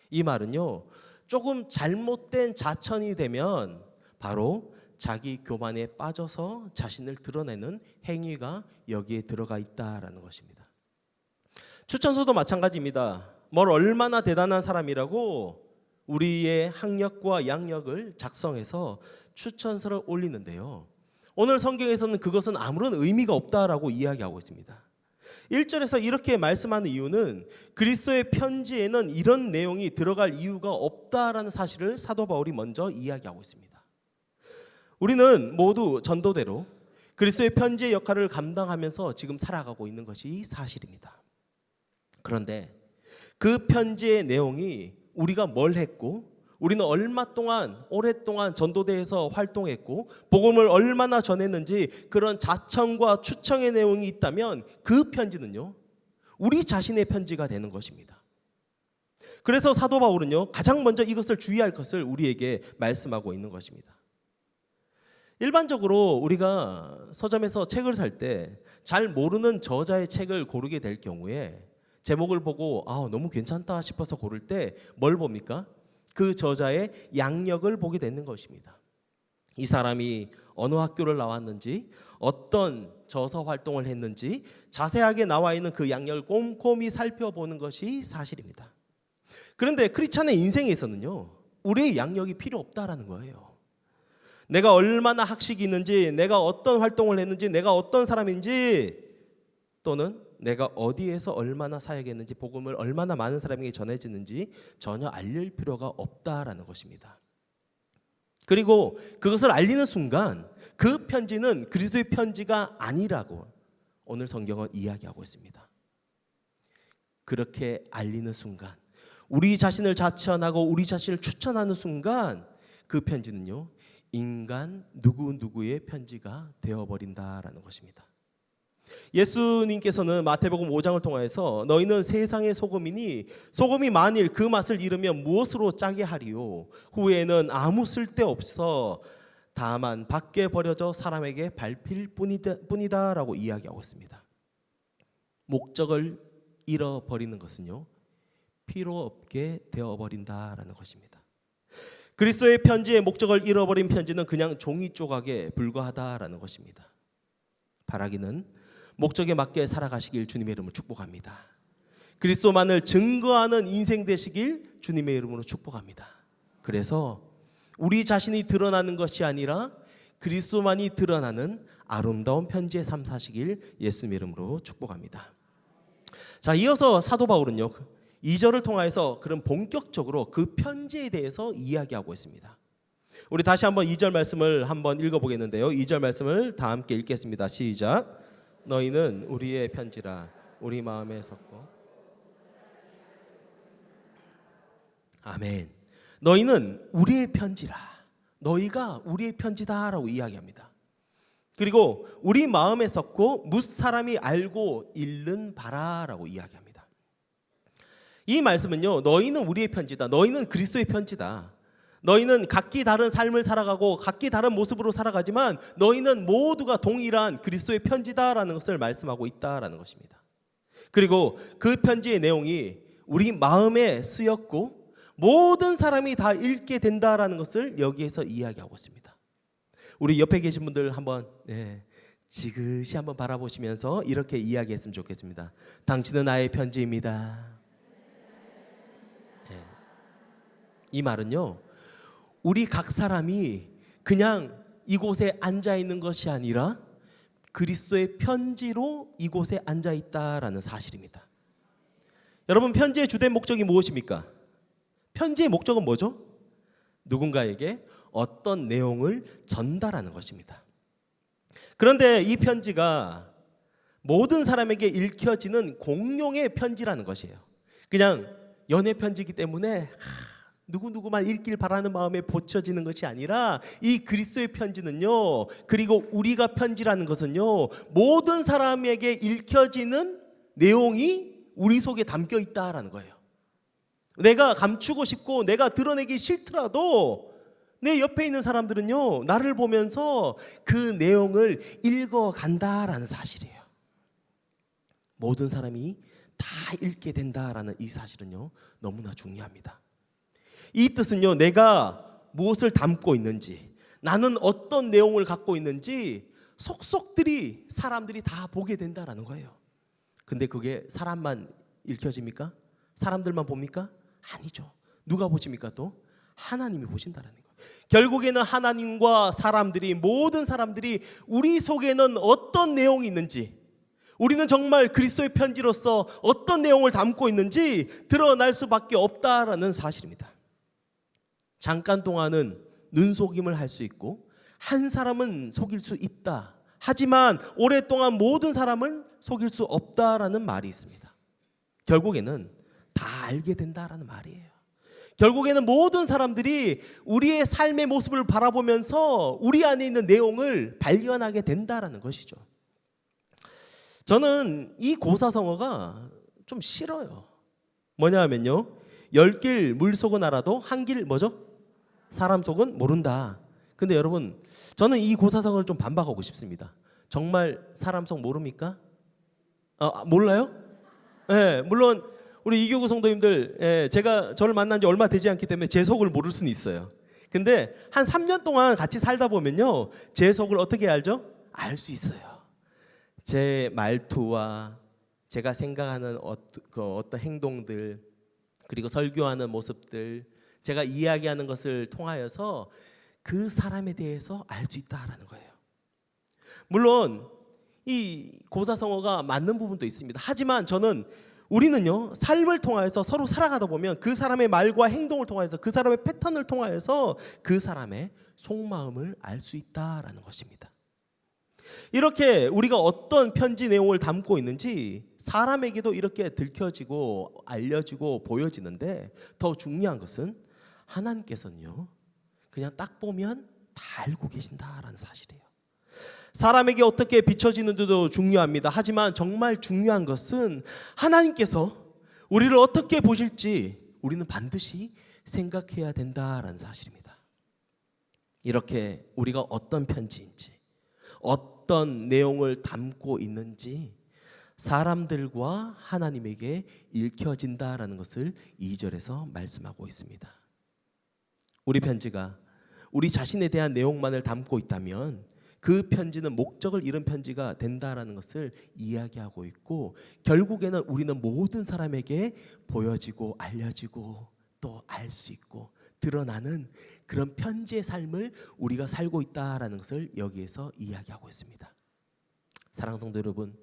이 말은요, 조금 잘못된 자천이 되면 바로 자기 교만에 빠져서 자신을 드러내는 행위가 여기에 들어가 있다라는 것입니다. 추천서도 마찬가지입니다. 뭘 얼마나 대단한 사람이라고 우리의 학력과 양력을 작성해서 추천서를 올리는데요, 오늘 성경에서는 그것은 아무런 의미가 없다라고 이야기하고 있습니다. 1절에서 이렇게 말씀하는 이유는 그리스도의 편지에는 이런 내용이 들어갈 이유가 없다라는 사실을 사도 바울이 먼저 이야기하고 있습니다. 우리는 모두 전도대로 그리스도의 편지의 역할을 감당하면서 지금 살아가고 있는 것이 사실입니다. 그런데 그 편지의 내용이 우리가 뭘 했고, 우리는 얼마 동안 오랫동안 전도대에서 활동했고 복음을 얼마나 전했는지 그런 자청과 추청의 내용이 있다면 그 편지는요, 우리 자신의 편지가 되는 것입니다. 그래서 사도 바울은요, 가장 먼저 이것을 주의할 것을 우리에게 말씀하고 있는 것입니다. 일반적으로 우리가 서점에서 책을 살 때 잘 모르는 저자의 책을 고르게 될 경우에 제목을 보고 너무 괜찮다 싶어서 고를 때 뭘 봅니까? 그 저자의 양력을 보게 되는 것입니다. 이 사람이 어느 학교를 나왔는지, 어떤 저서 활동을 했는지 자세하게 나와 있는 그 양력을 꼼꼼히 살펴보는 것이 사실입니다. 그런데 크리스찬의 인생에서는요, 우리의 양력이 필요 없다라는 거예요. 내가 얼마나 학식이 있는지, 내가 어떤 활동을 했는지, 내가 어떤 사람인지, 또는 내가 어디에서 얼마나 사역했는지, 복음을 얼마나 많은 사람에게 전해지는지 전혀 알릴 필요가 없다라는 것입니다. 그리고 그것을 알리는 순간 그 편지는 그리스도의 편지가 아니라고 오늘 성경은 이야기하고 있습니다. 그렇게 알리는 순간, 우리 자신을 자천하고 우리 자신을 추천하는 순간 그 편지는요, 인간 누구누구의 편지가 되어버린다라는 것입니다. 예수님께서는 마태복음 5장을 통해서 너희는 세상의 소금이니 소금이 만일 그 맛을 잃으면 무엇으로 짜게 하리요? 후에는 아무 쓸데없어 다만 밖에 버려져 사람에게 밟힐 뿐이다라고 이야기하고 있습니다. 목적을 잃어버리는 것은요, 필요 없게 되어버린다라는 것입니다. 그리스도의 편지의 목적을 잃어버린 편지는 그냥 종이 조각에 불과하다라는 것입니다. 바라기는 목적에 맞게 살아가시길 주님의 이름으로 축복합니다. 그리스도만을 증거하는 인생 되시길 주님의 이름으로 축복합니다. 그래서 우리 자신이 드러나는 것이 아니라 그리스도만이 드러나는 아름다운 편지의 삶 사시길 예수님의 이름으로 축복합니다. 자, 이어서 사도 바울은요, 2절을 통해서 그런 본격적으로 그 편지에 대해서 이야기하고 있습니다. 우리 다시 한번 2절 말씀을 한번 읽어보겠는데요. 2절 말씀을 다 함께 읽겠습니다. 시작. 너희는 우리의 편지라 우리 마음에 섞고. 아멘. 너희는 우리의 편지라. 너희가 우리의 편지다라고 이야기합니다. 그리고 우리 마음에 섞고 뭇 사람이 알고 읽는 바라라고 이야기합니다. 이 말씀은요, 너희는 우리의 편지다. 너희는 그리스도의 편지다. 너희는 각기 다른 삶을 살아가고 각기 다른 모습으로 살아가지만 너희는 모두가 동일한 그리스도의 편지다라는 것을 말씀하고 있다라는 것입니다. 그리고 그 편지의 내용이 우리 마음에 쓰였고 모든 사람이 다 읽게 된다라는 것을 여기에서 이야기하고 있습니다. 우리 옆에 계신 분들 한번 지그시 한번 바라보시면서 이렇게 이야기했으면 좋겠습니다. 당신은 나의 편지입니다. 이 말은요, 우리 각 사람이 그냥 이곳에 앉아 있는 것이 아니라 그리스도의 편지로 이곳에 앉아 있다라는 사실입니다. 여러분, 편지의 주된 목적이 무엇입니까? 편지의 목적은 뭐죠? 누군가에게 어떤 내용을 전달하는 것입니다. 그런데 이 편지가 모든 사람에게 읽혀지는 공용의 편지라는 것이에요. 그냥 연애 편지이기 때문에 누구누구만 읽길 바라는 마음에 보쳐지는 것이 아니라 이 그리스도의 편지는요, 그리고 우리가 편지라는 것은요, 모든 사람에게 읽혀지는 내용이 우리 속에 담겨 있다라는 거예요. 내가 감추고 싶고 내가 드러내기 싫더라도 내 옆에 있는 사람들은요, 나를 보면서 그 내용을 읽어간다라는 사실이에요. 모든 사람이 다 읽게 된다라는 이 사실은요, 너무나 중요합니다. 이 뜻은요, 내가 무엇을 담고 있는지, 나는 어떤 내용을 갖고 있는지 속속들이 사람들이 다 보게 된다라는 거예요. 근데 그게 사람만 읽혀집니까? 사람들만 봅니까? 아니죠. 누가 보십니까? 또 하나님이 보신다라는 거예요. 결국에는 하나님과 사람들이, 모든 사람들이 우리 속에는 어떤 내용이 있는지, 우리는 정말 그리스도의 편지로서 어떤 내용을 담고 있는지 드러날 수밖에 없다라는 사실입니다. 잠깐 동안은 눈속임을 할 수 있고 한 사람은 속일 수 있다. 하지만 오랫동안 모든 사람을 속일 수 없다라는 말이 있습니다. 결국에는 다 알게 된다라는 말이에요. 결국에는 모든 사람들이 우리의 삶의 모습을 바라보면서 우리 안에 있는 내용을 발견하게 된다라는 것이죠. 저는 이 고사성어가 좀 싫어요. 뭐냐 하면요, 10길 물속은 알아도 한 길 뭐죠? 사람 속은 모른다. 근데 여러분, 저는 이 고사성어를 좀 반박하고 싶습니다. 정말 사람 속 모릅니까? 몰라요? 네, 물론 우리 이교구 성도님들, 제가 저를 만난 지 얼마 되지 않기 때문에 제 속을 모를 수는 있어요. 근데 한 3년 동안 같이 살다 보면요, 제 속을 어떻게 알죠? 알 수 있어요. 제 말투와 제가 생각하는 어떤 행동들, 그리고 설교하는 모습들, 제가 이야기하는 것을 통하여서 그 사람에 대해서 알 수 있다라는 거예요. 물론 이 고사성어가 맞는 부분도 있습니다. 하지만 우리는요, 삶을 통하여서 서로 살아가다 보면 그 사람의 말과 행동을 통하여서, 그 사람의 패턴을 통하여서 그 사람의 속마음을 알 수 있다라는 것입니다. 이렇게 우리가 어떤 편지 내용을 담고 있는지 사람에게도 이렇게 들켜지고 알려지고 보여지는데, 더 중요한 것은 하나님께서는요, 그냥 딱 보면 다 알고 계신다라는 사실이에요. 사람에게 어떻게 비춰지는지도 중요합니다. 하지만 정말 중요한 것은 하나님께서 우리를 어떻게 보실지 우리는 반드시 생각해야 된다라는 사실입니다. 이렇게 우리가 어떤 편지인지, 어떤 내용을 담고 있는지 사람들과 하나님에게 읽혀진다라는 것을 2절에서 말씀하고 있습니다. 우리 편지가 우리 자신에 대한 내용만을 담고 있다면 그 편지는 목적을 잃은 편지가 된다라는 것을 이야기하고 있고, 결국에는 우리는 모든 사람에게 보여지고 알려지고 또 알 수 있고 드러나는 그런 편지의 삶을 우리가 살고 있다라는 것을 여기에서 이야기하고 있습니다. 사랑하는 성도 여러분,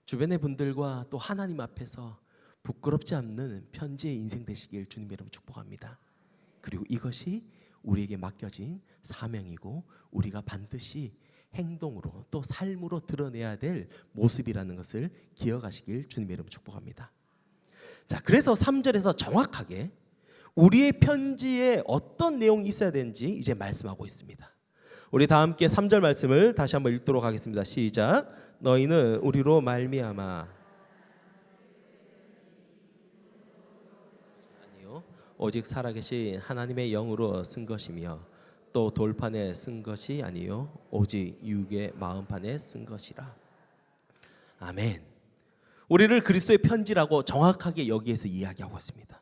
주변의 분들과 또 하나님 앞에서 부끄럽지 않는 편지의 인생 되시길 주님 이름으로 축복합니다. 그리고 이것이 우리에게 맡겨진 사명이고 우리가 반드시 행동으로 또 삶으로 드러내야 될 모습이라는 것을 기억하시길 주님 이름으로 축복합니다. 자, 그래서 3절에서 정확하게 우리의 편지에 어떤 내용이 있어야 되는지 이제 말씀하고 있습니다. 우리 다 함께 3절 말씀을 다시 한번 읽도록 하겠습니다. 시작. 너희는 우리로 말미암아 아니요 오직 살아계신 하나님의 영으로 쓴 것이며 또 돌판에 쓴 것이 아니요 오직 육의 마음판에 쓴 것이라. 아멘. 우리를 그리스도의 편지라고 정확하게 여기에서 이야기하고 있습니다.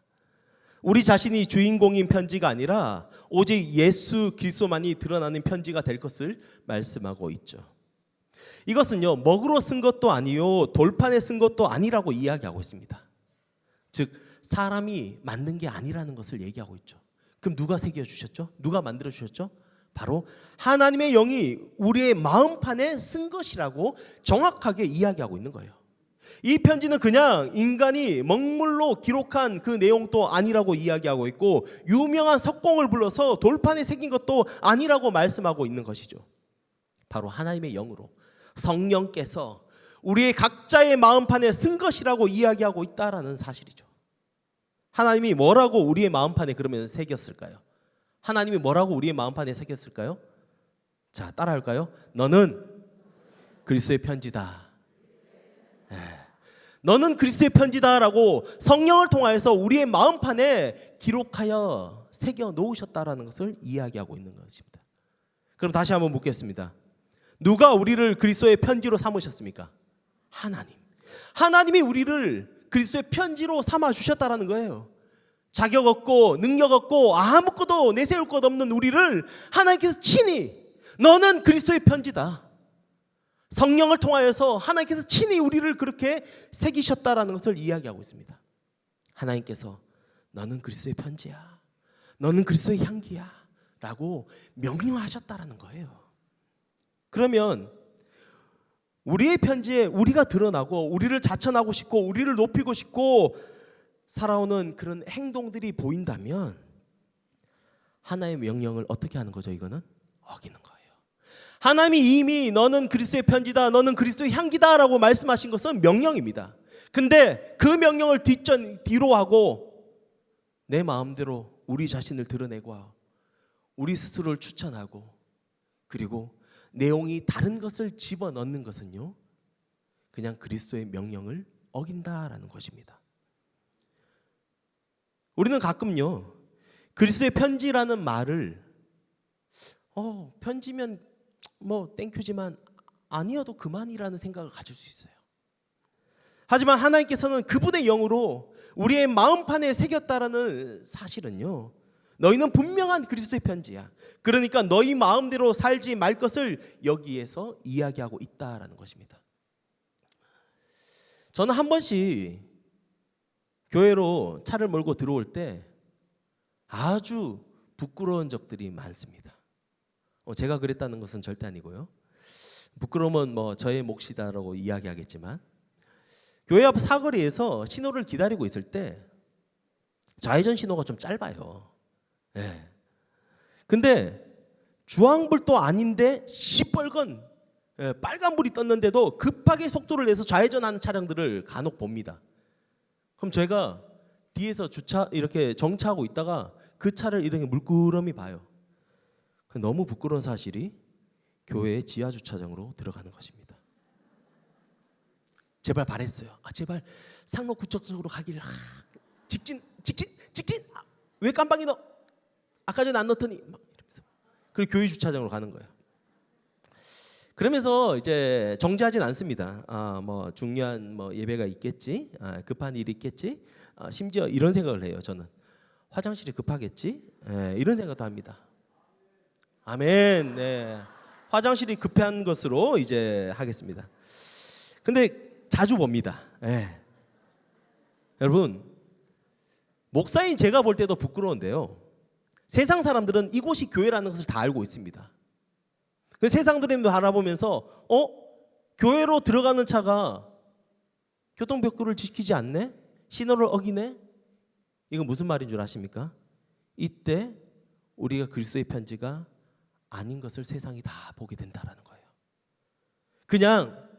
우리 자신이 주인공인 편지가 아니라 오직 예수 그리스도만이 드러나는 편지가 될 것을 말씀하고 있죠. 이것은요, 먹으로 쓴 것도 아니요 돌판에 쓴 것도 아니라고 이야기하고 있습니다. 즉 사람이 만든 게 아니라는 것을 얘기하고 있죠. 그럼 누가 새겨주셨죠? 누가 만들어주셨죠? 바로 하나님의 영이 우리의 마음판에 쓴 것이라고 정확하게 이야기하고 있는 거예요. 이 편지는 그냥 인간이 먹물로 기록한 그 내용도 아니라고 이야기하고 있고, 유명한 석공을 불러서 돌판에 새긴 것도 아니라고 말씀하고 있는 것이죠. 바로 하나님의 영으로 성령께서 우리의 각자의 마음판에 쓴 것이라고 이야기하고 있다라는 사실이죠. 하나님이 뭐라고 우리의 마음판에 그러면 새겼을까요? 하나님이 뭐라고 우리의 마음판에 새겼을까요? 자, 따라할까요? 너는 그리스도의 편지다. 너는 그리스도의 편지다라고 성령을 통하여서 우리의 마음판에 기록하여 새겨 놓으셨다라는 것을 이야기하고 있는 것입니다. 그럼 다시 한번 묻겠습니다. 누가 우리를 그리스도의 편지로 삼으셨습니까? 하나님. 하나님이 우리를 그리스도의 편지로 삼아 주셨다라는 거예요. 자격 없고 능력 없고 아무것도 내세울 것 없는 우리를 하나님께서 친히 너는 그리스도의 편지다. 성령을 통하여서 하나님께서 친히 우리를 그렇게 새기셨다라는 것을 이야기하고 있습니다. 하나님께서 너는 그리스도의 편지야, 너는 그리스도의 향기야 라고 명령하셨다라는 거예요. 그러면 우리의 편지에 우리가 드러나고 우리를 자천하고 싶고 우리를 높이고 싶고 살아오는 그런 행동들이 보인다면 하나님의 명령을 어떻게 하는 거죠? 이거는 어기는 거예요. 하나님이 이미 너는 그리스도의 편지다, 너는 그리스도의 향기다 라고 말씀하신 것은 명령입니다. 근데 그 명령을 뒤로 하고 내 마음대로 우리 자신을 드러내고 우리 스스로를 추천하고 그리고 내용이 다른 것을 집어넣는 것은요, 그냥 그리스도의 명령을 어긴다라는 것입니다. 우리는 가끔요, 그리스도의 편지라는 말을 편지면 뭐 땡큐지만 아니어도 그만이라는 생각을 가질 수 있어요. 하지만 하나님께서는 그분의 영으로 우리의 마음판에 새겼다라는 사실은요, 너희는 분명한 그리스도의 편지야. 그러니까 너희 마음대로 살지 말 것을 여기에서 이야기하고 있다라는 것입니다. 저는 한 번씩 교회로 차를 몰고 들어올 때 아주 부끄러운 적들이 많습니다. 제가 그랬다는 것은 절대 아니고요. 부끄러움은 뭐 저의 몫이다라고 이야기하겠지만, 교회 앞 사거리에서 신호를 기다리고 있을 때 좌회전 신호가 좀 짧아요. 네. 근데 주황불도 아닌데 시뻘건 빨간불이 떴는데도 급하게 속도를 내서 좌회전하는 차량들을 간혹 봅니다. 그럼 제가 뒤에서 이렇게 정차하고 있다가 그 차를 이렇게 물끄러미 봐요. 너무 부끄러운 사실이 교회의 지하 주차장으로 들어가는 것입니다. 제발 바랬어요. 제발 상로 구척적으로 가기를. 직진. 왜 깜빡이 넣어? 아까 전에 안 넣더니 막 이러면서 그리고 교회 주차장으로 가는 거예요. 그러면서 이제 정지하진 않습니다. 뭐 중요한 뭐 예배가 있겠지, 급한 일이 있겠지, 심지어 이런 생각을 해요. 저는 화장실이 급하겠지, 이런 생각도 합니다. 아멘. 네. 화장실이 급한 것으로 이제 하겠습니다. 근데 자주 봅니다. 여러분, 목사인 제가 볼 때도 부끄러운데요. 세상 사람들은 이곳이 교회라는 것을 다 알고 있습니다. 그 세상 사람들도 알아보면서 교회로 들어가는 차가 교통법규를 지키지 않네? 신호를 어기네? 이건 무슨 말인 줄 아십니까? 이때 우리가 그리스도의 편지가 아닌 것을 세상이 다 보게 된다라는 거예요. 그냥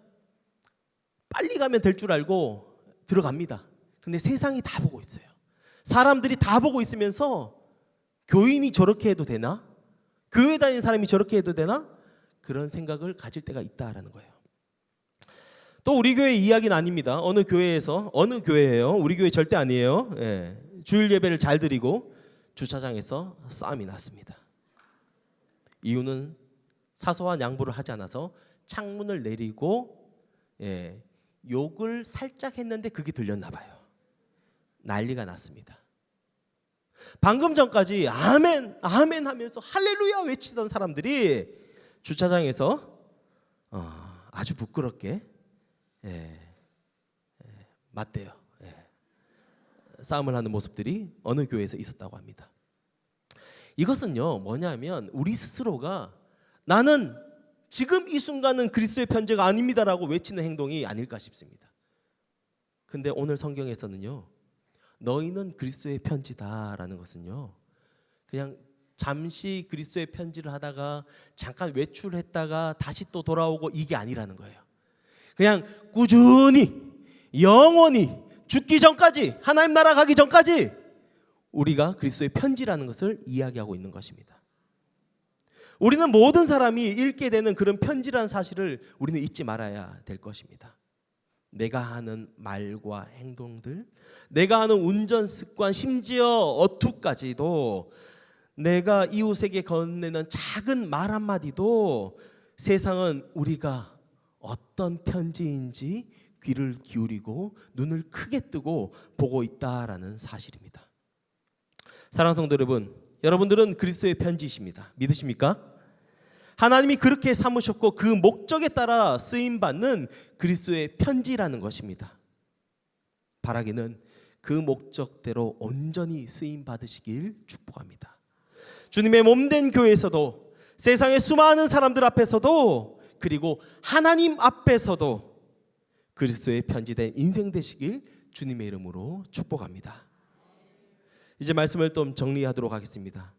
빨리 가면 될 줄 알고 들어갑니다. 근데 세상이 다 보고 있어요. 사람들이 다 보고 있으면서 교인이 저렇게 해도 되나? 교회 다니는 사람이 저렇게 해도 되나? 그런 생각을 가질 때가 있다라는 거예요. 또 우리 교회 이야기는 아닙니다. 어느 교회예요? 우리 교회 절대 아니에요. 주일 예배를 잘 드리고 주차장에서 싸움이 났습니다. 이유는 사소한 양보를 하지 않아서 창문을 내리고 욕을 살짝 했는데 그게 들렸나 봐요. 난리가 났습니다. 방금 전까지 아멘 아멘 하면서 할렐루야 외치던 사람들이 주차장에서 아주 부끄럽게 맞대요. 싸움을 하는 모습들이 어느 교회에서 있었다고 합니다. 이것은요 뭐냐면 우리 스스로가 나는 지금 이 순간은 그리스도의 편지가 아닙니다라고 외치는 행동이 아닐까 싶습니다. 근데 오늘 성경에서는요 너희는 그리스도의 편지다라는 것은요 그냥 잠시 그리스도의 편지를 하다가 잠깐 외출했다가 다시 또 돌아오고 이게 아니라는 거예요. 그냥 꾸준히 영원히 죽기 전까지 하나님 나라 가기 전까지 우리가 그리스도의 편지라는 것을 이야기하고 있는 것입니다. 우리는 모든 사람이 읽게 되는 그런 편지라는 사실을 우리는 잊지 말아야 될 것입니다. 내가 하는 말과 행동들, 내가 하는 운전 습관, 심지어 어투까지도 내가 이웃에게 건네는 작은 말 한마디도 세상은 우리가 어떤 편지인지 귀를 기울이고 눈을 크게 뜨고 보고 있다라는 사실입니다. 사랑하는 성도 여러분, 여러분들은 그리스도의 편지이십니다. 믿으십니까? 하나님이 그렇게 삼으셨고 그 목적에 따라 쓰임받는 그리스도의 편지라는 것입니다. 바라기는 그 목적대로 온전히 쓰임받으시길 축복합니다. 주님의 몸된 교회에서도 세상의 수많은 사람들 앞에서도 그리고 하나님 앞에서도 그리스도의 편지된 인생 되시길 주님의 이름으로 축복합니다. 이제 말씀을 좀 정리하도록 하겠습니다.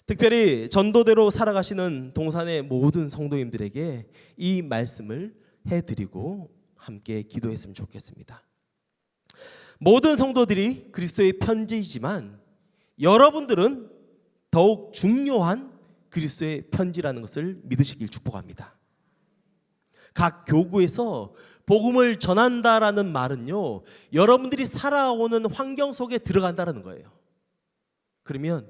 특별히 전도대로 살아가시는 동산의 모든 성도님들에게 이 말씀을 해드리고 함께 기도했으면 좋겠습니다. 모든 성도들이 그리스도의 편지이지만 여러분들은 더욱 중요한 그리스도의 편지라는 것을 믿으시길 축복합니다. 각 교구에서 복음을 전한다라는 말은요, 여러분들이 살아오는 환경 속에 들어간다는 거예요. 그러면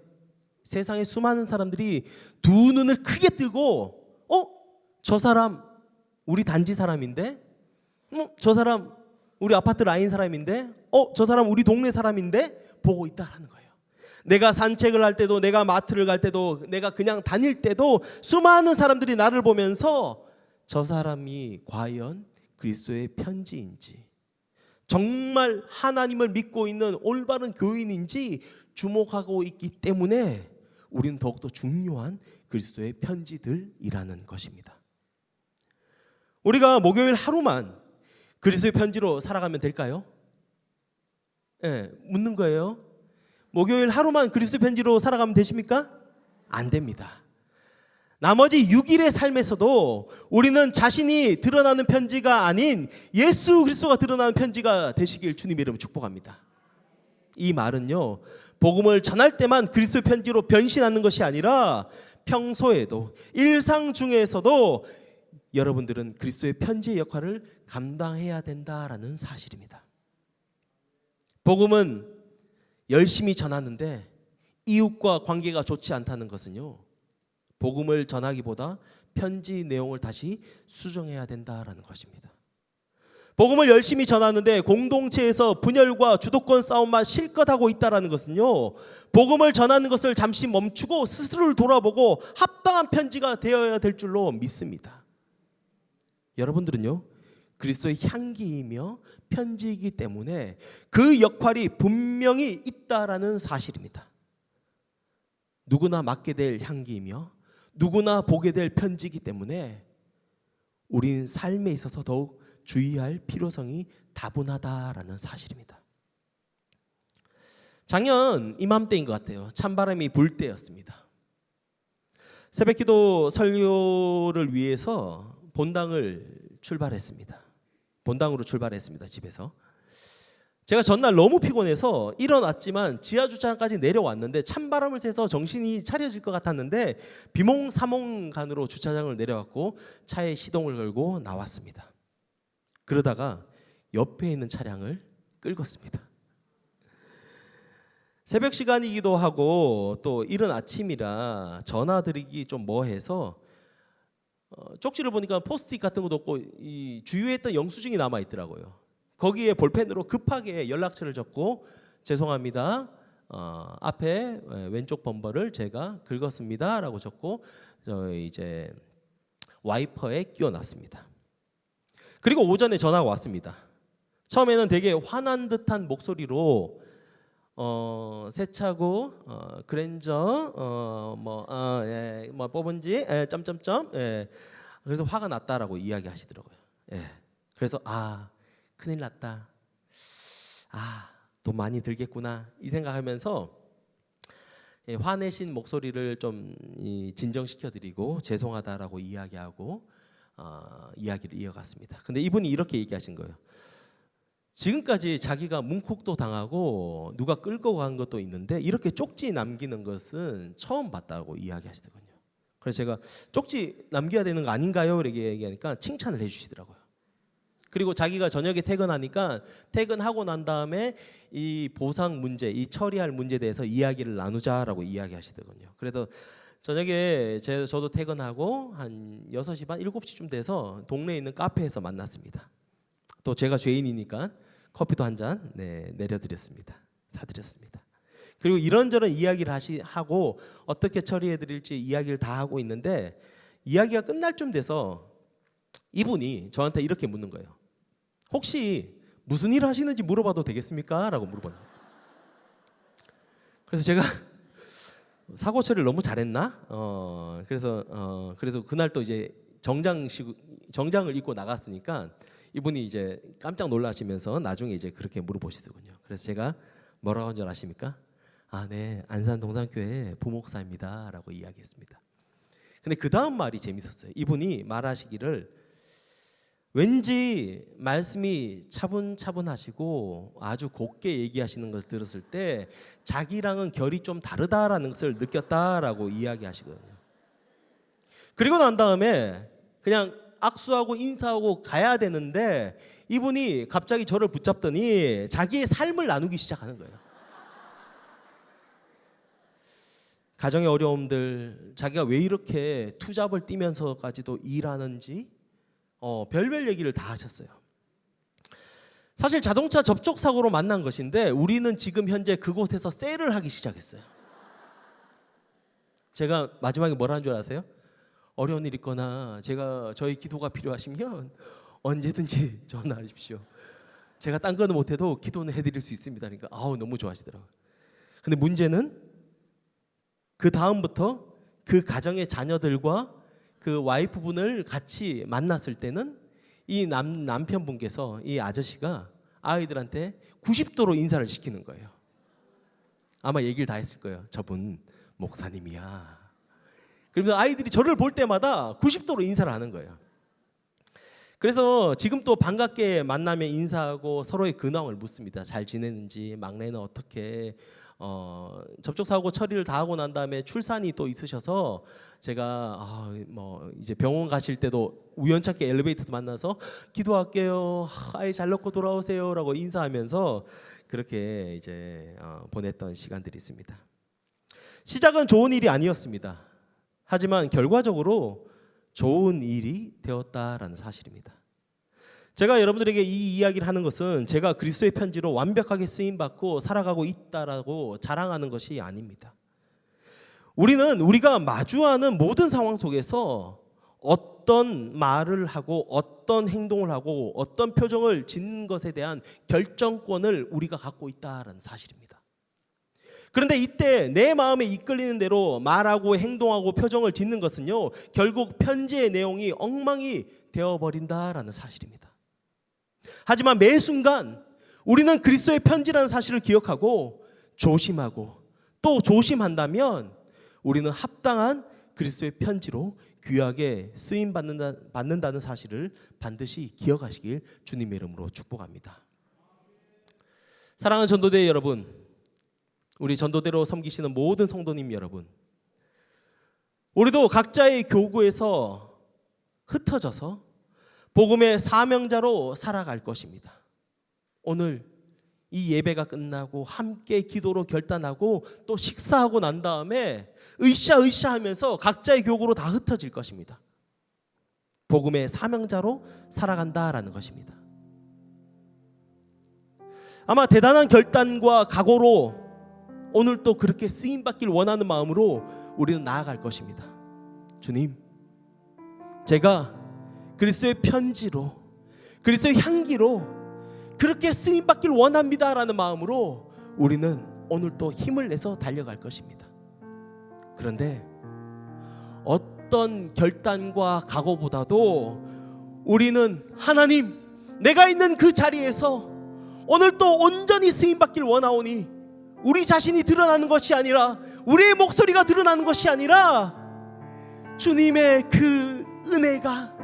세상의 수많은 사람들이 두 눈을 크게 뜨고 저 사람 우리 단지 사람인데? 저 사람 우리 아파트 라인 사람인데? 저 사람 우리 동네 사람인데? 보고 있다라는 거예요. 내가 산책을 할 때도, 내가 마트를 갈 때도, 내가 그냥 다닐 때도 수많은 사람들이 나를 보면서 저 사람이 과연 그리스도의 편지인지, 정말 하나님을 믿고 있는 올바른 교인인지 주목하고 있기 때문에 우리는 더욱더 중요한 그리스도의 편지들이라는 것입니다. 우리가 목요일 하루만 그리스도의 편지로 살아가면 될까요? 묻는 거예요. 목요일 하루만 그리스도의 편지로 살아가면 되십니까? 안 됩니다. 나머지 6일의 삶에서도 우리는 자신이 드러나는 편지가 아닌 예수 그리스도가 드러나는 편지가 되시길 주님의 이름으로 축복합니다. 이 말은요, 복음을 전할 때만 그리스도의 편지로 변신하는 것이 아니라 평소에도 일상 중에서도 여러분들은 그리스도의 편지의 역할을 감당해야 된다라는 사실입니다. 복음은 열심히 전하는데 이웃과 관계가 좋지 않다는 것은요, 복음을 전하기보다 편지 내용을 다시 수정해야 된다라는 것입니다. 복음을 열심히 전하는데 공동체에서 분열과 주도권 싸움만 실컷 하고 있다라는 것은요, 복음을 전하는 것을 잠시 멈추고 스스로를 돌아보고 합당한 편지가 되어야 될 줄로 믿습니다. 여러분들은요, 그리스도의 향기이며 편지이기 때문에 그 역할이 분명히 있다라는 사실입니다. 누구나 맡게 될 향기이며 누구나 보게 될 편지이기 때문에 우리는 삶에 있어서 더욱 주의할 필요성이 다분하다라는 사실입니다. 작년 이맘때인 것 같아요. 찬바람이 불 때였습니다. 새벽기도 설교를 위해서 본당으로 출발했습니다. 집에서. 제가 전날 너무 피곤해서 일어났지만 지하주차장까지 내려왔는데 찬바람을 쐬서 정신이 차려질 것 같았는데 비몽사몽간으로 주차장을 내려왔고 차에 시동을 걸고 나왔습니다. 그러다가 옆에 있는 차량을 끌었습니다. 새벽 시간이기도 하고 또 이른 아침이라 전화 드리기 좀 뭐해서 쪽지를 보니까 포스트잇 같은 것도 없고 이 주유에 있던 영수증이 남아 있더라고요. 거기에 볼펜으로 급하게 연락처를 적고 죄송합니다. 앞에 왼쪽 범퍼를 제가 긁었습니다라고 적고 이제 와이퍼에 끼워놨습니다. 그리고 오전에 전화가 왔습니다. 처음에는 되게 화난 듯한 목소리로 새 차고 그랜저 뭐 뽑은지 점점점 그래서 화가 났다라고 이야기하시더라고요. 그래서 큰일 났다. 돈 많이 들겠구나 이 생각하면서 화내신 목소리를 좀 진정시켜드리고 죄송하다라고 이야기하고 이야기를 이어갔습니다. 근데 이분이 이렇게 얘기하신 거예요. 지금까지 자기가 문콕도 당하고 누가 끌고 간 것도 있는데 이렇게 쪽지 남기는 것은 처음 봤다고 이야기하시더군요. 그래서 제가 쪽지 남겨야 되는 거 아닌가요? 이렇게 얘기하니까 칭찬을 해주시더라고요. 그리고 자기가 저녁에 퇴근하니까 퇴근하고 난 다음에 이 보상 문제, 이 처리할 문제에 대해서 이야기를 나누자라고 이야기하시더군요. 그래도 저녁에 저도 퇴근하고 한 6시 반, 7시쯤 돼서 동네에 있는 카페에서 만났습니다. 또 제가 죄인이니까 커피도 한 잔 내려드렸습니다. 사드렸습니다. 그리고 이런저런 이야기를 하고 어떻게 처리해드릴지 이야기를 다 하고 있는데 이야기가 끝날 쯤 돼서 이분이 저한테 이렇게 묻는 거예요. 혹시 무슨 일을 하시는지 물어봐도 되겠습니까? 라고 물어보는 거예요. 그래서 제가 사고 처리를 너무 잘했나? 그래서 그날 또 이제 정장을 입고 나갔으니까 이분이 이제 깜짝 놀라시면서 나중에 이제 그렇게 물어보시더군요. 그래서 제가 뭐라고 한 줄 아십니까? 네, 안산 동산교회 부목사입니다라고 이야기했습니다. 근데 그 다음 말이 재밌었어요. 이분이 말하시기를 왠지 말씀이 차분차분하시고 아주 곱게 얘기하시는 것을 들었을 때 자기랑은 결이 좀 다르다라는 것을 느꼈다라고 이야기하시거든요. 그리고 난 다음에 그냥 악수하고 인사하고 가야 되는데 이분이 갑자기 저를 붙잡더니 자기의 삶을 나누기 시작하는 거예요. 가정의 어려움들, 자기가 왜 이렇게 투잡을 뛰면서까지도 일하는지 별별 얘기를 다 하셨어요. 사실 자동차 접촉 사고로 만난 것인데 우리는 지금 현재 그곳에서 셀을 하기 시작했어요. 제가 마지막에 뭐라 한 줄 아세요? 어려운 일 있거나 저희 기도가 필요하시면 언제든지 전화하십시오. 제가 딴 거는 못해도 기도는 해드릴 수 있습니다. 그러니까 너무 좋아하시더라고요. 근데 문제는 그 다음부터 그 가정의 자녀들과 그 와이프분을 같이 만났을 때는 이 남편분께서 이 아저씨가 아이들한테 90도로 인사를 시키는 거예요. 아마 얘기를 다 했을 거예요. 저분 목사님이야. 그러면서 아이들이 저를 볼 때마다 90도로 인사를 하는 거예요. 그래서 지금 또 반갑게 만나면 인사하고 서로의 근황을 묻습니다. 잘 지내는지, 막내는 어떻게, 접촉 사고 처리를 다 하고 난 다음에 출산이 또 있으셔서 제가 이제 병원 가실 때도 우연찮게 엘리베이터도 만나서 기도할게요. 아이 잘 낳고 돌아오세요라고 인사하면서 그렇게 이제 보냈던 시간들이 있습니다. 시작은 좋은 일이 아니었습니다. 하지만 결과적으로 좋은 일이 되었다라는 사실입니다. 제가 여러분들에게 이 이야기를 하는 것은 제가 그리스도의 편지로 완벽하게 쓰임 받고 살아가고 있다라고 자랑하는 것이 아닙니다. 우리는 우리가 마주하는 모든 상황 속에서 어떤 말을 하고 어떤 행동을 하고 어떤 표정을 짓는 것에 대한 결정권을 우리가 갖고 있다는 사실입니다. 그런데 이때 내 마음에 이끌리는 대로 말하고 행동하고 표정을 짓는 것은요, 결국 편지의 내용이 엉망이 되어버린다라는 사실입니다. 하지만 매 순간 우리는 그리스도의 편지라는 사실을 기억하고 조심하고 또 조심한다면 우리는 합당한 그리스도의 편지로 귀하게 쓰임 받는다는 사실을 반드시 기억하시길 주님의 이름으로 축복합니다. 사랑하는 전도대 여러분, 우리 전도대로 섬기시는 모든 성도님 여러분, 우리도 각자의 교구에서 흩어져서 복음의 사명자로 살아갈 것입니다. 오늘 이 예배가 끝나고 함께 기도로 결단하고 또 식사하고 난 다음에 으쌰으쌰 하면서 각자의 교구로 다 흩어질 것입니다. 복음의 사명자로 살아간다라는 것입니다. 아마 대단한 결단과 각오로 오늘 또 그렇게 쓰임받길 원하는 마음으로 우리는 나아갈 것입니다. 주님, 제가 그리스도의 편지로 그리스도의 향기로 그렇게 쓰임받길 원합니다라는 마음으로 우리는 오늘 또 힘을 내서 달려갈 것입니다. 그런데 어떤 결단과 각오보다도 우리는 하나님, 내가 있는 그 자리에서 오늘 또 온전히 쓰임받길 원하오니 우리 자신이 드러나는 것이 아니라 우리의 목소리가 드러나는 것이 아니라 주님의 그 은혜가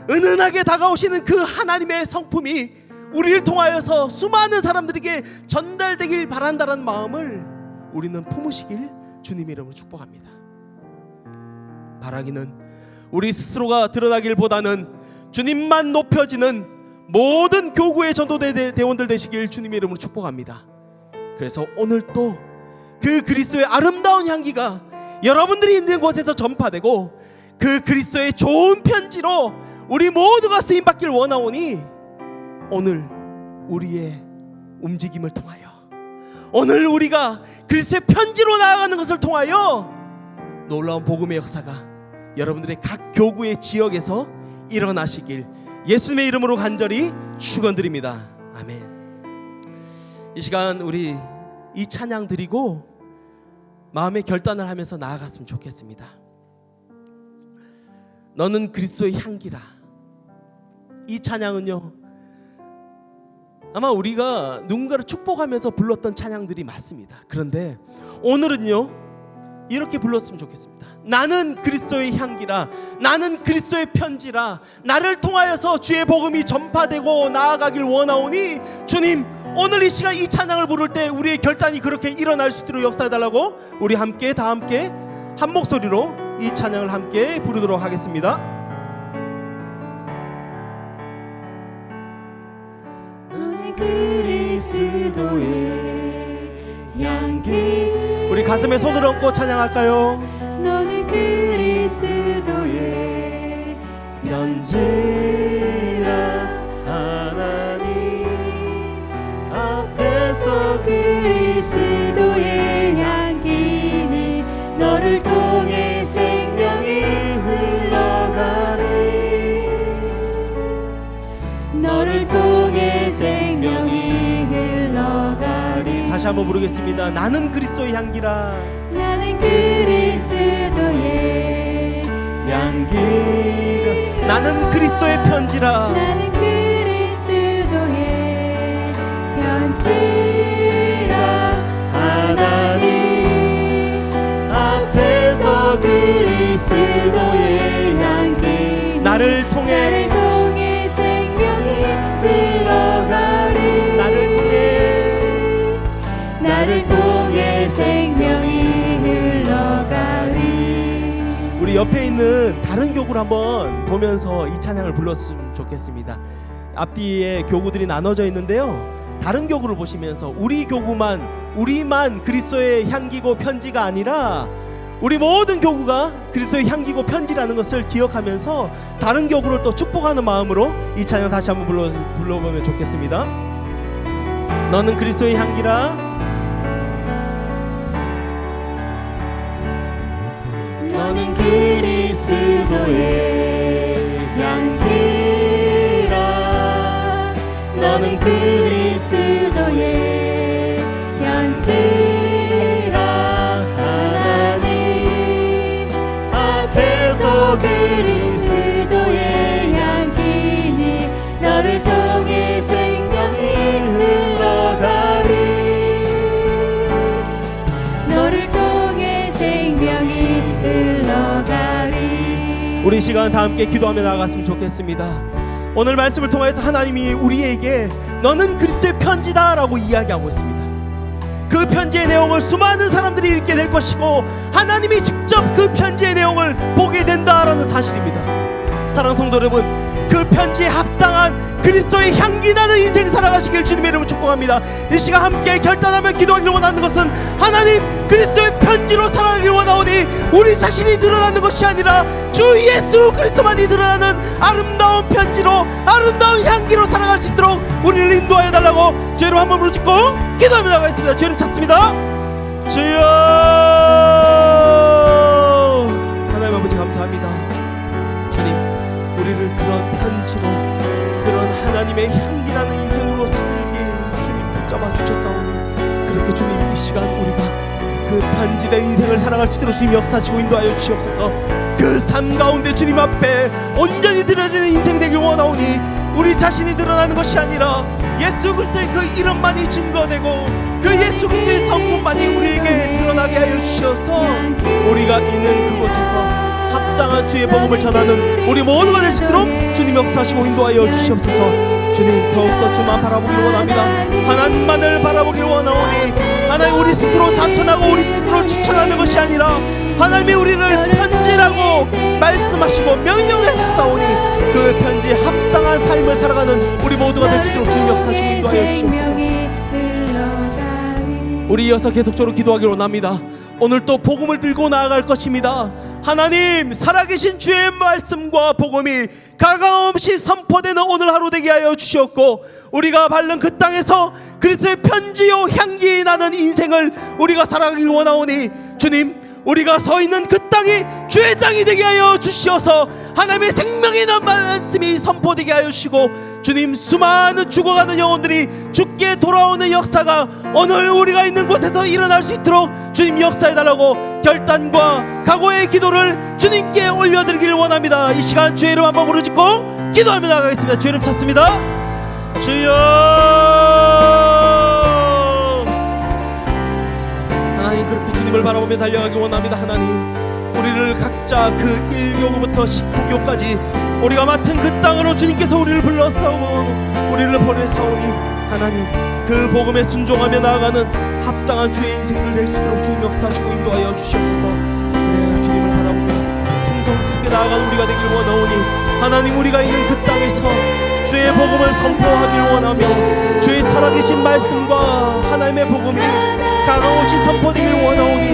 은은하게 다가오시는 그 하나님의 성품이 우리를 통하여서 수많은 사람들에게 전달되길 바란다는 마음을 우리는 품으시길 주님의 이름으로 축복합니다. 바라기는 우리 스스로가 드러나길보다는 주님만 높여지는 모든 교구의 전도대 대원들 되시길 주님의 이름으로 축복합니다. 그래서 오늘 또 그 그리스도의 아름다운 향기가 여러분들이 있는 곳에서 전파되고 그 그리스도의 좋은 편지로 우리 모두가 쓰임받길 원하오니 오늘 우리의 움직임을 통하여, 오늘 우리가 그리스도의 편지로 나아가는 것을 통하여 놀라운 복음의 역사가 여러분들의 각 교구의 지역에서 일어나시길 예수님의 이름으로 간절히 축원드립니다. 아멘. 이 시간 우리 이 찬양 드리고 마음의 결단을 하면서 나아갔으면 좋겠습니다. 너는 그리스도의 향기라. 이 찬양은요, 아마 우리가 누군가를 축복하면서 불렀던 찬양들이 맞습니다. 그런데 오늘은요, 이렇게 불렀으면 좋겠습니다. 나는 그리스도의 향기라, 나는 그리스도의 편지라, 나를 통하여서 주의 복음이 전파되고 나아가길 원하오니 주님, 오늘 이 시간 이 찬양을 부를 때 우리의 결단이 그렇게 일어날 수 있도록 역사해달라고 우리 함께 다 함께 한 목소리로 이 찬양을 함께 부르도록 하겠습니다. 너는 그리스도의 향기, 우리 가슴에 손을 얹고 찬양할까요? 너는 그리스도의 편지라. 하나님 앞에서 그리스도의 향기는 너를 통해 생명이 흘러가네. 너를 통해 생명이 흘러가네. 다시 한번 부르겠습니다. 나는 그리스도의 향기라. 나는 그리스도의 향기라. 나는 그리스도의 편지라. 나는 그리스도의 편지라. 하나님 앞에서 그리스도의 향기 나를 통해 생명이 흘러가리. 나를 통해 생명이 흘러가리. 우리 옆에 있는 다른 교구를 한번 보면서 이 찬양을 불렀으면 좋겠습니다. 앞뒤에 교구들이 나눠져 있는데요, 다른 교구를 보시면서 우리만 그리스도의 향기고 편지가 아니라 우리 모든 교구가 그리스도의 향기고 편지라는 것을 기억하면서 다른 교구를 또 축복하는 마음으로 이 찬양 다시 한번 불러보면 좋겠습니다. 너는 그리스도의 향기라. 너는 그리스도의 향기라. 너는 그리스도의 향기라. 하나님 앞에서 그리스도의 향기니 너를 통해 생명이 흘러가리. 너를 통해 생명이 흘러가리. 우리 시간 다 함께 기도하며 나아갔으면 좋겠습니다. 오늘 말씀을 통해서 하나님이 우리에게 너는 그리스도의 편지다 라고 이야기하고 있습니다. 그 편지의 내용을 수많은 사람들이 읽게 될 것이고 하나님이 직접 그 편지의 내용을 보게 된다라는 사실입니다. 사랑하는 성도 여러분, 그 편지에 합당한 그리스도의 향기 나는 인생 살아가시길 주님의 이름으로 축복합니다. 이 시간 함께 결단하며 기도하기를 원하는 것은 하나님 그리스도의 편지로 살아가기를 원하오니 우리 자신이 드러나는 것이 아니라 주 예수 그리스도만이 드러나는 아름다운 편지로 아름다운 향기로 살아갈 수 있도록 우리를 인도하여 달라고 주의 이름 한 번 부르짖고 기도하며 나가겠습니다. 주의 이름 찾습니다. 주여, 하나님 아버지 감사합니다. 주님, 우리를 그런 편지로 그런 하나님의 향기 나는 인생으로 살게 주님 붙잡아 주셨사오니 그렇게 주님 이 시간 우리가 그 편지된 인생을 살아갈 수 있도록 주님 역사하시고 인도하여 주시옵소서. 그 삶 가운데 주님 앞에 온전히 드려지는 인생이 되길 원하오니 우리 자신이 드러나는 것이 아니라 예수 그리스도의 그 이름만이 증거되고 그 예수 그리스도의 성품만이 우리에게 드러나게 하여 주셔서 우리가 있는 그곳에서 합당한 주의 복음을 전하는 우리 모두가 될 수 있도록 주님 역사하시고 인도하여 주시옵소서. 주님 더욱더 주만 바라보기를 원합니다. 하나님만을 바라보기를 원하오니 하나님 우리 스스로 자천하고 우리 스스로 추천하는 것이 아니라 하나님이 우리를 편지라고 말씀하시고 명령하셨사오니 그 편지에 합당한 삶을 살아가는 우리 모두가 될 수 있도록 주님 역사하시고 인도하여 주시옵소서. 우리 이어서 계속적으로 기도하기를 원합니다. 오늘 또 복음을 들고 나아갈 것입니다. 하나님 살아계신 주의 말씀과 복음이 가감없이 선포되는 오늘 하루 되게 하여 주시옵고 우리가 밟는 그 땅에서 그리스도의 편지요 향기 나는 인생을 우리가 살아가길 원하오니 주님 우리가 서 있는 그 땅이 주의 땅이 되게 하여 주시어서 하나님의 생명의 말씀이 선포되게 하여 주시고 주님 수많은 죽어가는 영혼들이 죽게 돌아오는 역사가 오늘 우리가 있는 곳에서 일어날 수 있도록 주님 역사해달라고 결단과 각오의 기도를 주님께 올려드리길 원합니다. 이 시간 주의 이름 한번 부르짖고 기도하며 나가겠습니다. 주의 이름 찾습니다. 주여, 하나님 그렇게 주님을 바라보며 달려가기 원합니다. 하나님 우리를 각자 그 1교구부터 19교까지 우리가 맡은 그 땅으로 주님께서 우리를 불러싸고 우리를 보내사오니 하나님 그 복음에 순종하며 나아가는 합당한 주의 인생들 될 수 있도록 주님 역사하시고 인도하여 주시옵소서. 그래 주님을 바라보며 충성스럽게 나아가는 우리가 되길 원하오니 하나님 우리가 있는 그 땅에서 주의 복음을 선포하길 원하며 주의 살아계신 말씀과 하나님의 복음이 가감없이 선포되길 원하오니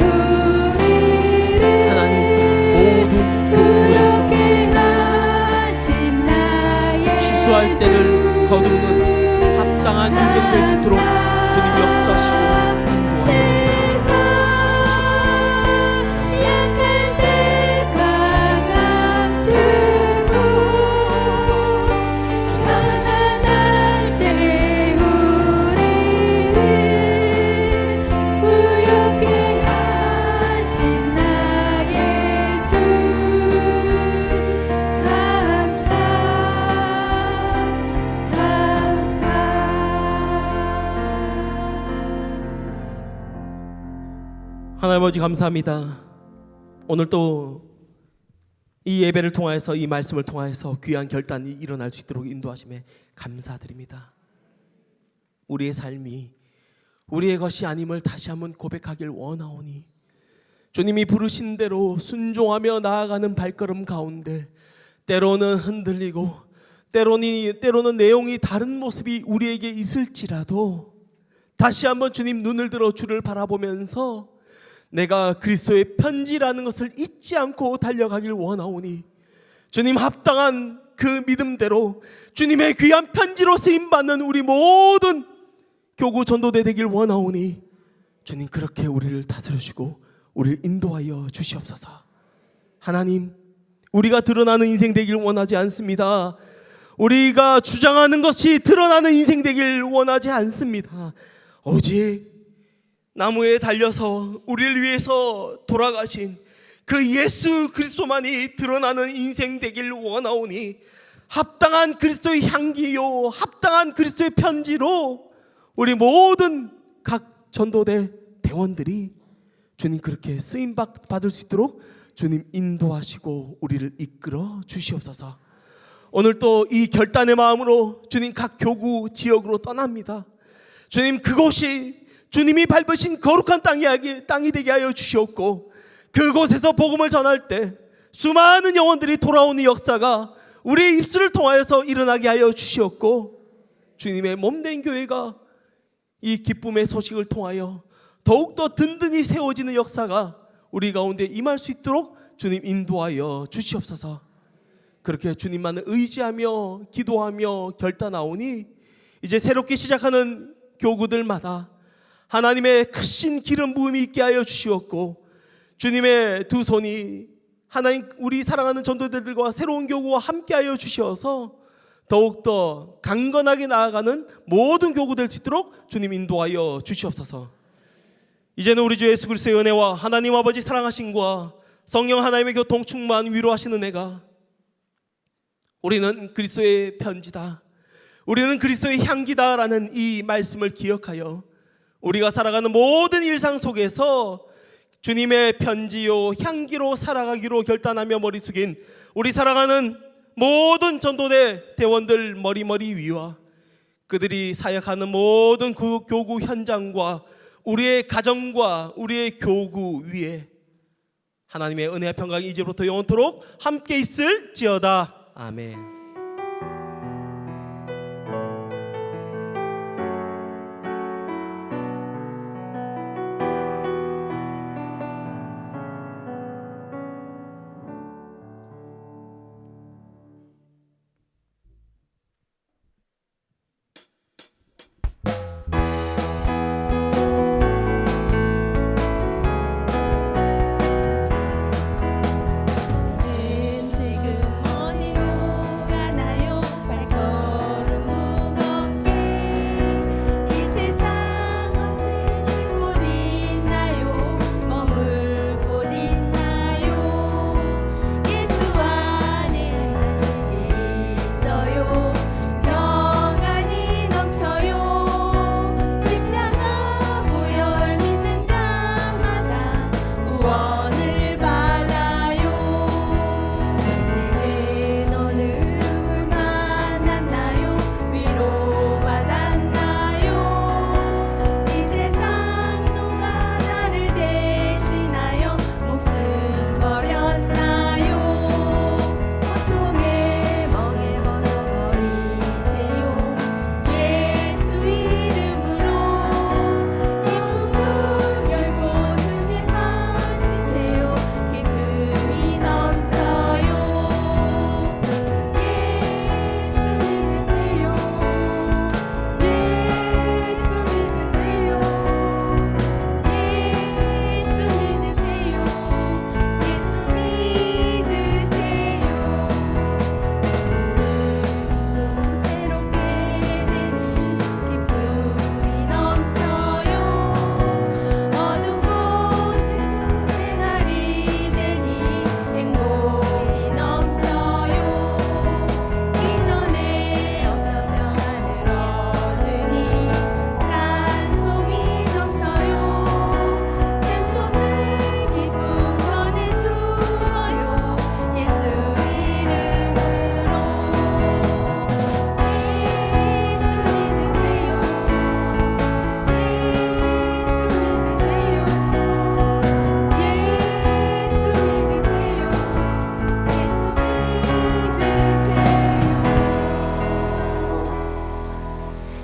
하나님 모든 교회에서 추수할 때를 거두는 합당한 인생 될 수 있도록 주님 역사하시고 인도하여 주시옵소서. 하나님 아버지 감사합니다. 오늘 또 이 예배를 통하여서 이 말씀을 통하여서 귀한 결단이 일어날 수 있도록 인도하심에 감사드립니다. 우리의 삶이 우리의 것이 아님을 다시 한번 고백하길 원하오니 주님이 부르신 대로 순종하며 나아가는 발걸음 가운데 때로는 흔들리고 때로는 내용이 다른 모습이 우리에게 있을지라도 다시 한번 주님 눈을 들어 주를 바라보면서 내가 그리스도의 편지라는 것을 잊지 않고 달려가길 원하오니 주님 합당한 그 믿음대로 주님의 귀한 편지로 쓰임받는 우리 모든 교구 전도대 되길 원하오니 주님 그렇게 우리를 다스려주시고 우리를 인도하여 주시옵소서. 하나님, 우리가 드러나는 인생 되길 원하지 않습니다. 우리가 주장하는 것이 드러나는 인생 되길 원하지 않습니다. 오직 나무에 달려서 우리를 위해서 돌아가신 그 예수 그리스도만이 드러나는 인생 되길 원하오니 합당한 그리스도의 향기요 합당한 그리스도의 편지로 우리 모든 각 전도대 대원들이 주님 그렇게 쓰임 받을 수 있도록 주님 인도하시고 우리를 이끌어 주시옵소서. 오늘 또 이 결단의 마음으로 주님 각 교구 지역으로 떠납니다. 주님 그곳이 주님이 밟으신 거룩한 땅이 되게 하여 주시옵고 그곳에서 복음을 전할 때 수많은 영혼들이 돌아오는 역사가 우리의 입술을 통하여서 일어나게 하여 주시옵고 주님의 몸된 교회가 이 기쁨의 소식을 통하여 더욱더 든든히 세워지는 역사가 우리 가운데 임할 수 있도록 주님 인도하여 주시옵소서. 그렇게 주님만을 의지하며 기도하며 결단하오니 이제 새롭게 시작하는 교구들마다 하나님의 크신 기름 부음이 있게 하여 주시옵고 주님의 두 손이 하나님 우리 사랑하는 전도대들과 새로운 교구와 함께 하여 주셔서 더욱더 강건하게 나아가는 모든 교구 될 수 있도록 주님 인도하여 주시옵소서. 이제는 우리 주 예수 그리스도의 은혜와 하나님 아버지 사랑하심과 성령 하나님의 교통 충만 위로하시는 은혜가 우리는 그리스도의 편지다, 우리는 그리스도의 향기다라는 이 말씀을 기억하여 우리가 살아가는 모든 일상 속에서 주님의 편지요 향기로 살아가기로 결단하며 머리 숙인 우리 살아가는 모든 전도대 대원들 머리 위와 그들이 사역하는 모든 그 교구 현장과 우리의 가정과 우리의 교구 위에 하나님의 은혜와 평강이 이제부터 영원토록 함께 있을지어다. 아멘.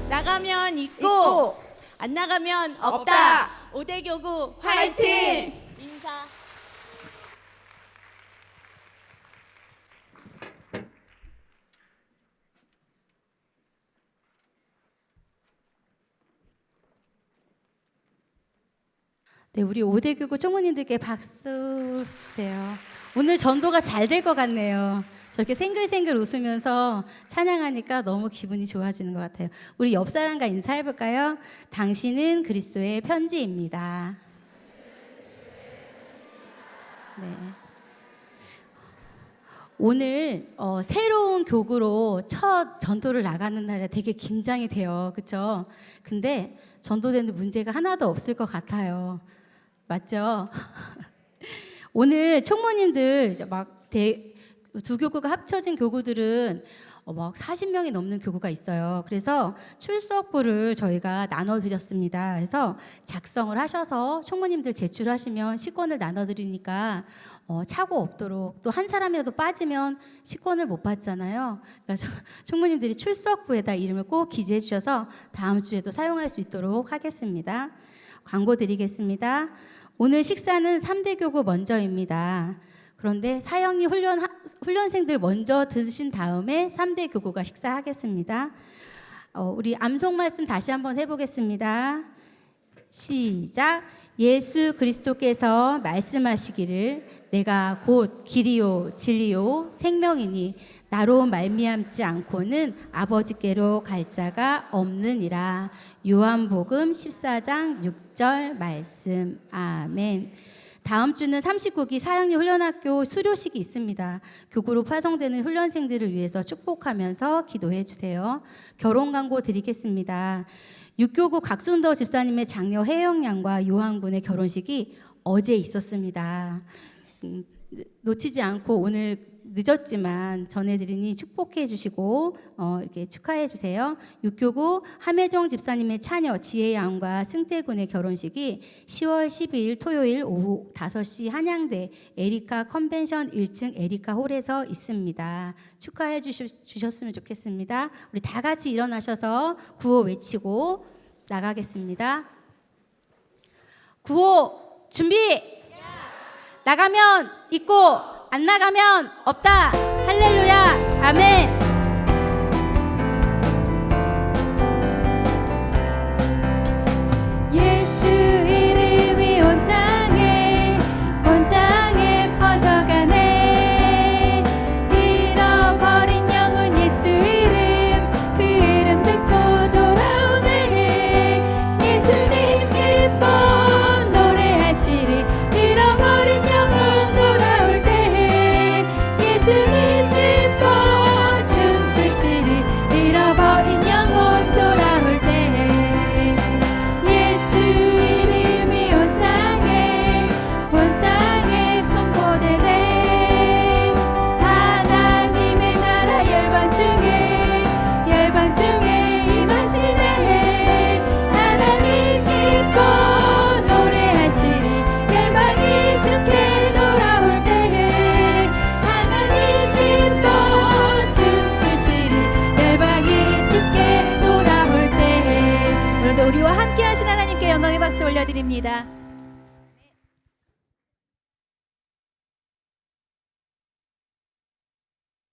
나가면 있고 안 나가면 없다. 오대교구 화이팅! 인사. 네, 우리 오대교구 총무님들께 박수 주세요. 오늘 전도가 잘 될 것 같네요. 저렇게 생글생글 웃으면서 찬양하니까 너무 기분이 좋아지는 것 같아요. 우리 옆 사람과 인사해 볼까요? 당신은 그리스도의 편지입니다. 네. 오늘 새로운 교구로 첫 전도를 나가는 날에 되게 긴장이 돼요. 그렇죠? 근데 전도되는 문제가 하나도 없을 것 같아요. 맞죠? 오늘 총무님들 두 교구가 합쳐진 교구들은 막 40명이 넘는 교구가 있어요. 그래서 출석부를 저희가 나눠드렸습니다. 그래서 작성을 하셔서 총무님들 제출하시면 식권을 나눠드리니까 착오 없도록, 또 한 사람이라도 빠지면 식권을 못 받잖아요. 그러니까 총무님들이 출석부에다 이름을 꼭 기재해 주셔서 다음 주에도 사용할 수 있도록 하겠습니다. 광고 드리겠습니다. 오늘 식사는 3대 교구 먼저입니다. 그런데 사형리 훈련생들 먼저 드신 다음에 3대 교구가 식사하겠습니다. 우리 암송 말씀 다시 한번 해보겠습니다. 시작. 예수 그리스도께서 말씀하시기를 내가 곧 길이요 진리요 생명이니 나로 말미암지 않고는 아버지께로 갈 자가 없느니라. 요한복음 14장 6절 말씀. 아멘. 다음 주는 39기 사형리 훈련학교 수료식이 있습니다. 교구로 파송되는 훈련생들을 위해서 축복하면서 기도해 주세요. 결혼 광고 드리겠습니다. 6교구 각순더 집사님의 장녀 혜영 양과 요한 군의 결혼식이 어제 있었습니다. 놓치지 않고 오늘 늦었지만 전해드리니 축복해 주시고 이렇게 축하해 주세요. 6교구 함혜정 집사님의 차녀 지혜 양과 승태 군의 결혼식이 10월 12일 토요일 오후 5시 한양대 에리카 컨벤션 1층 에리카 홀에서 있습니다. 축하해 주셨으면 좋겠습니다. 우리 다 같이 일어나셔서 구호 외치고 나가겠습니다. 구호 준비! 나가면 있고 안 나가면 없다. 할렐루야. 아멘. 예수 이름이 온 땅에 퍼져가네. 잃어버린 영혼 예수 이름 그 이름 듣고 돌아오네. 예수님 기뻐 노래하시리. 잃어버린 영혼 돌아올 때 예수님 기뻐 춤추시리. 잃어버린 영혼 돌아올 때 예수 이름이 온 땅에 선포되네. 하나님의 나라 열방 중에 임하시네. 하나님 기뻐 노래하시리. 열방이 주께 돌아올 때 하나님 기뻐 춤추시리. 열방이 주께 돌아올 때. 오늘도 우리와 함께 하신 하나님께 영광의 박수 올려드립니다.